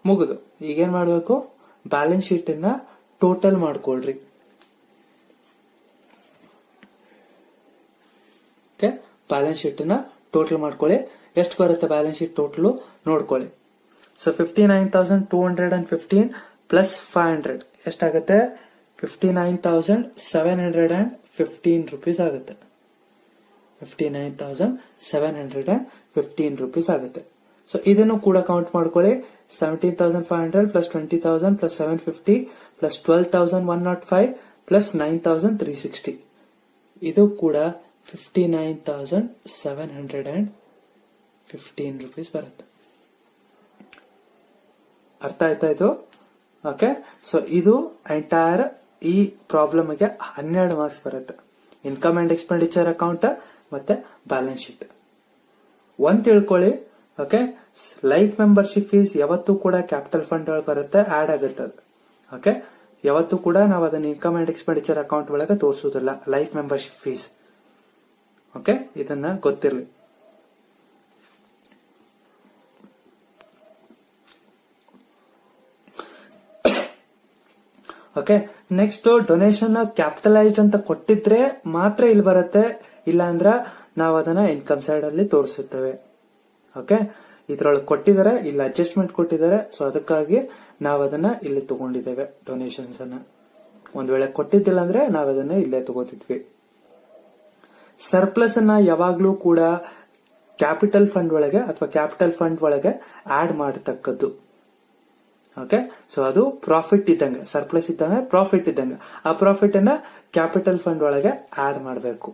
ಮುಗಿದು ಈಗೇನ್ ಮಾಡ್ಬೇಕು, ಬ್ಯಾಲೆನ್ಸ್ ಶೀಟ್ ಅನ್ನ ಟೋಟಲ್ ಮಾಡ್ಕೊಳ್ರಿ. ಓಕೆ, ಬ್ಯಾಲೆನ್ಸ್ ಶೀಟ್ ಅನ್ನ ಟೋಟಲ್ ಮಾಡ್ಕೊಳ್ಳಿ. ಎಷ್ಟು ಬರುತ್ತೆ ಬ್ಯಾಲೆನ್ಸ್ ಶೀಟ್ ಟೋಟಲ್ ನೋಡ್ಕೊಳ್ಳಿ. ಸೊ 59,215 ಪ್ಲಸ್ 500 ಎಷ್ಟಾಗುತ್ತೆ, 59,715 ರೂಪೀಸ್ ಆಗುತ್ತೆ. 59,715 ರೂಪೀಸ್ ಆಗುತ್ತೆ. ಸೊ ಇದನ್ನು ಕೂಡ ಕೌಂಟ್ ಮಾಡ್ಕೊಳ್ಳಿ. 17,500 ಪ್ಲಸ್ 20,000 ಪ್ಲಸ್ 750 ಪ್ಲಸ್ 12,105 ಪ್ಲಸ್ 9,360 ಇದು ಕೂಡ 59,715 ರೂಪೀಸ್ ಬರುತ್ತೆ. ಅರ್ಥ ಆಯ್ತಾ ಇದು? ಓಕೆ, ಸೊ ಇದು ಎಂಟೈರ್ ಈ ಪ್ರಾಬ್ಲಮ್ಗೆ 12 ಮಾರ್ಕ್ಸ್ ಬರುತ್ತೆ. ಇನ್ಕಮ್ ಅಂಡ್ ಎಕ್ಸ್ಪೆಂಡಿಚರ್ ಅಕೌಂಟ್ ಮತ್ತೆ ಬ್ಯಾಲೆನ್ಸ್ ಶೀಟ್. ಒಂದ್ ತಿಳ್ಕೊಳ್ಳಿ. ಓಕೆ, ಲೈಫ್ ಮೆಂಬರ್ಶಿಪ್ ಫೀಸ್ ಯಾವತ್ತೂ ಕೂಡ ಕ್ಯಾಪಿಟಲ್ ಫಂಡ್ ಒಳಗೆ ಬರುತ್ತೆ, ಆಡ್ ಆಗುತ್ತೆ ಅದು. ಓಕೆ, ಯಾವತ್ತೂ ಕೂಡ ನಾವು ಅದನ್ನ ಇನ್ಕಮ್ ಅಂಡ್ ಎಕ್ಸ್ಪೆಂಡಿಚರ್ ಅಕೌಂಟ್ ಒಳಗೆ ತೋರಿಸುವುದಿಲ್ಲ, ಲೈಫ್ ಮೆಂಬರ್ಶಿಪ್ ಫೀಸ್. ಓಕೆ, ಇದನ್ನ ಗೊತ್ತಿರಲಿ. ಓಕೆ, ನೆಕ್ಸ್ಟ್ ಡೊನೇಷನ್ ಕ್ಯಾಪಿಟಲೈಸ್ಡ್ ಅಂತ ಕೊಟ್ಟಿದ್ರೆ ಮಾತ್ರ ಇಲ್ಲಿ ಬರುತ್ತೆ, ಇಲ್ಲ ಅಂದ್ರ ನಾವು ಅದನ್ನ ಇನ್ಕಮ್ ಸೈಡ್ ಅಲ್ಲಿ ತೋರಿಸುತ್ತೇವೆ. ಓಕೆ, ಇದ್ರೊಳಗೆ ಕೊಟ್ಟಿದ್ದಾರೆ, ಇಲ್ಲಿ ಅಡ್ಜಸ್ಟ್ಮೆಂಟ್ ಕೊಟ್ಟಿದ್ದಾರೆ. ಸೊ ಅದಕ್ಕಾಗಿ ನಾವು ಅದನ್ನ ಇಲ್ಲಿ ತಗೊಂಡಿದ್ದೇವೆ ಡೊನೇಷನ್ಸ್ ಅನ್ನ. ಒಂದ್ ವೇಳೆ ಕೊಟ್ಟಿದ್ದಿಲ್ಲ ಅಂದ್ರೆ ನಾವು ಅದನ್ನ ಇಲ್ಲೇ ತಗೋತಿದ್ವಿ. ಸರ್ಪ್ಲಸ್ ಅನ್ನ ಯಾವಾಗ್ಲೂ ಕೂಡ ಕ್ಯಾಪಿಟಲ್ ಫಂಡ್ ಒಳಗೆ ಅಥವಾ ಕ್ಯಾಪಿಟಲ್ ಫಂಡ್ ಒಳಗೆ ಆಡ್ ಮಾಡತಕ್ಕದ್ದು. ಓಕೆ, ಸೊ ಅದು ಪ್ರಾಫಿಟ್ ಇದ್ದಂಗೆ, ಸರ್ಪ್ಲಸ್ ಇದ್ದಂಗೆ, ಪ್ರಾಫಿಟ್ ಇದ್ದಂಗೆ. ಆ ಪ್ರಾಫಿಟ್ ಅನ್ನ ಕ್ಯಾಪಿಟಲ್ ಫಂಡ್ ಒಳಗೆ ಆಡ್ ಮಾಡಬೇಕು.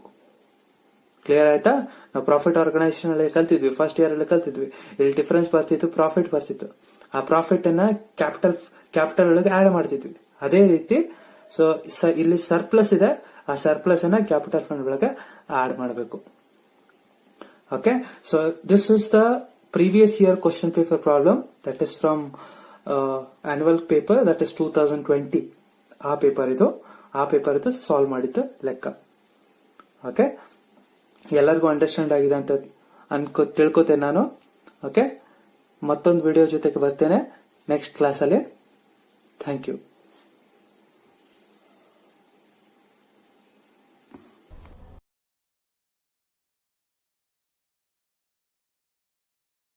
ಕ್ಲಿಯರ್ ಆಯ್ತಾ? ನಾವು ಪ್ರಾಫಿಟ್ ಆರ್ಗನೈಸೇಷನ್ ಅಲ್ಲಿ ಕಲ್ತಿದ್ವಿ, ಫಸ್ಟ್ ಇಯರ್ ಅಲ್ಲಿ ಕಲ್ತಿದ್ವಿ. ಇಲ್ಲಿ ಡಿಫರೆನ್ಸ್ ಬರ್ತಿತ್ತು, ಪ್ರಾಫಿಟ್ ಬರ್ತಿತ್ತು. ಆ ಪ್ರಾಫಿಟ್ ಅನ್ನ ಕ್ಯಾಪಿಟಲ್ ಒಳಗೆ ಆಡ್ ಮಾಡ್ತಿದ್ವಿ. ಅದೇ ರೀತಿ ಸೊ ಇಲ್ಲಿ ಸರ್ಪ್ಲಸ್ ಇದೆ, ಆ ಸರ್ಪ್ಲಸ್ ಅನ್ನ ಕ್ಯಾಪಿಟಲ್ ಫಂಡ್ ಒಳಗೆ ಆಡ್ ಮಾಡಬೇಕು. Okay, so this is the previous year question paper problem that is from annual paper that is 2020. ಆ ಪೇಪರ್ ಇದು ಸಾಲ್ವ್ ಮಾಡಿದ್ದು ಲೆಕ್ಕ. ಓಕೆ, ಎಲ್ಲರಿಗೂ ಅಂಡರ್ಸ್ಟ್ಯಾಂಡ್ ಆಗಿದೆ ಅಂತ ತಿಳ್ಕೊತೇನೆ ನಾನು. ಓಕೆ, ಮತ್ತೊಂದು ವಿಡಿಯೋ ಜೊತೆಗೆ ಬರ್ತೇನೆ ನೆಕ್ಸ್ಟ್ ಕ್ಲಾಸ್ ಅಲ್ಲಿ. Thank you.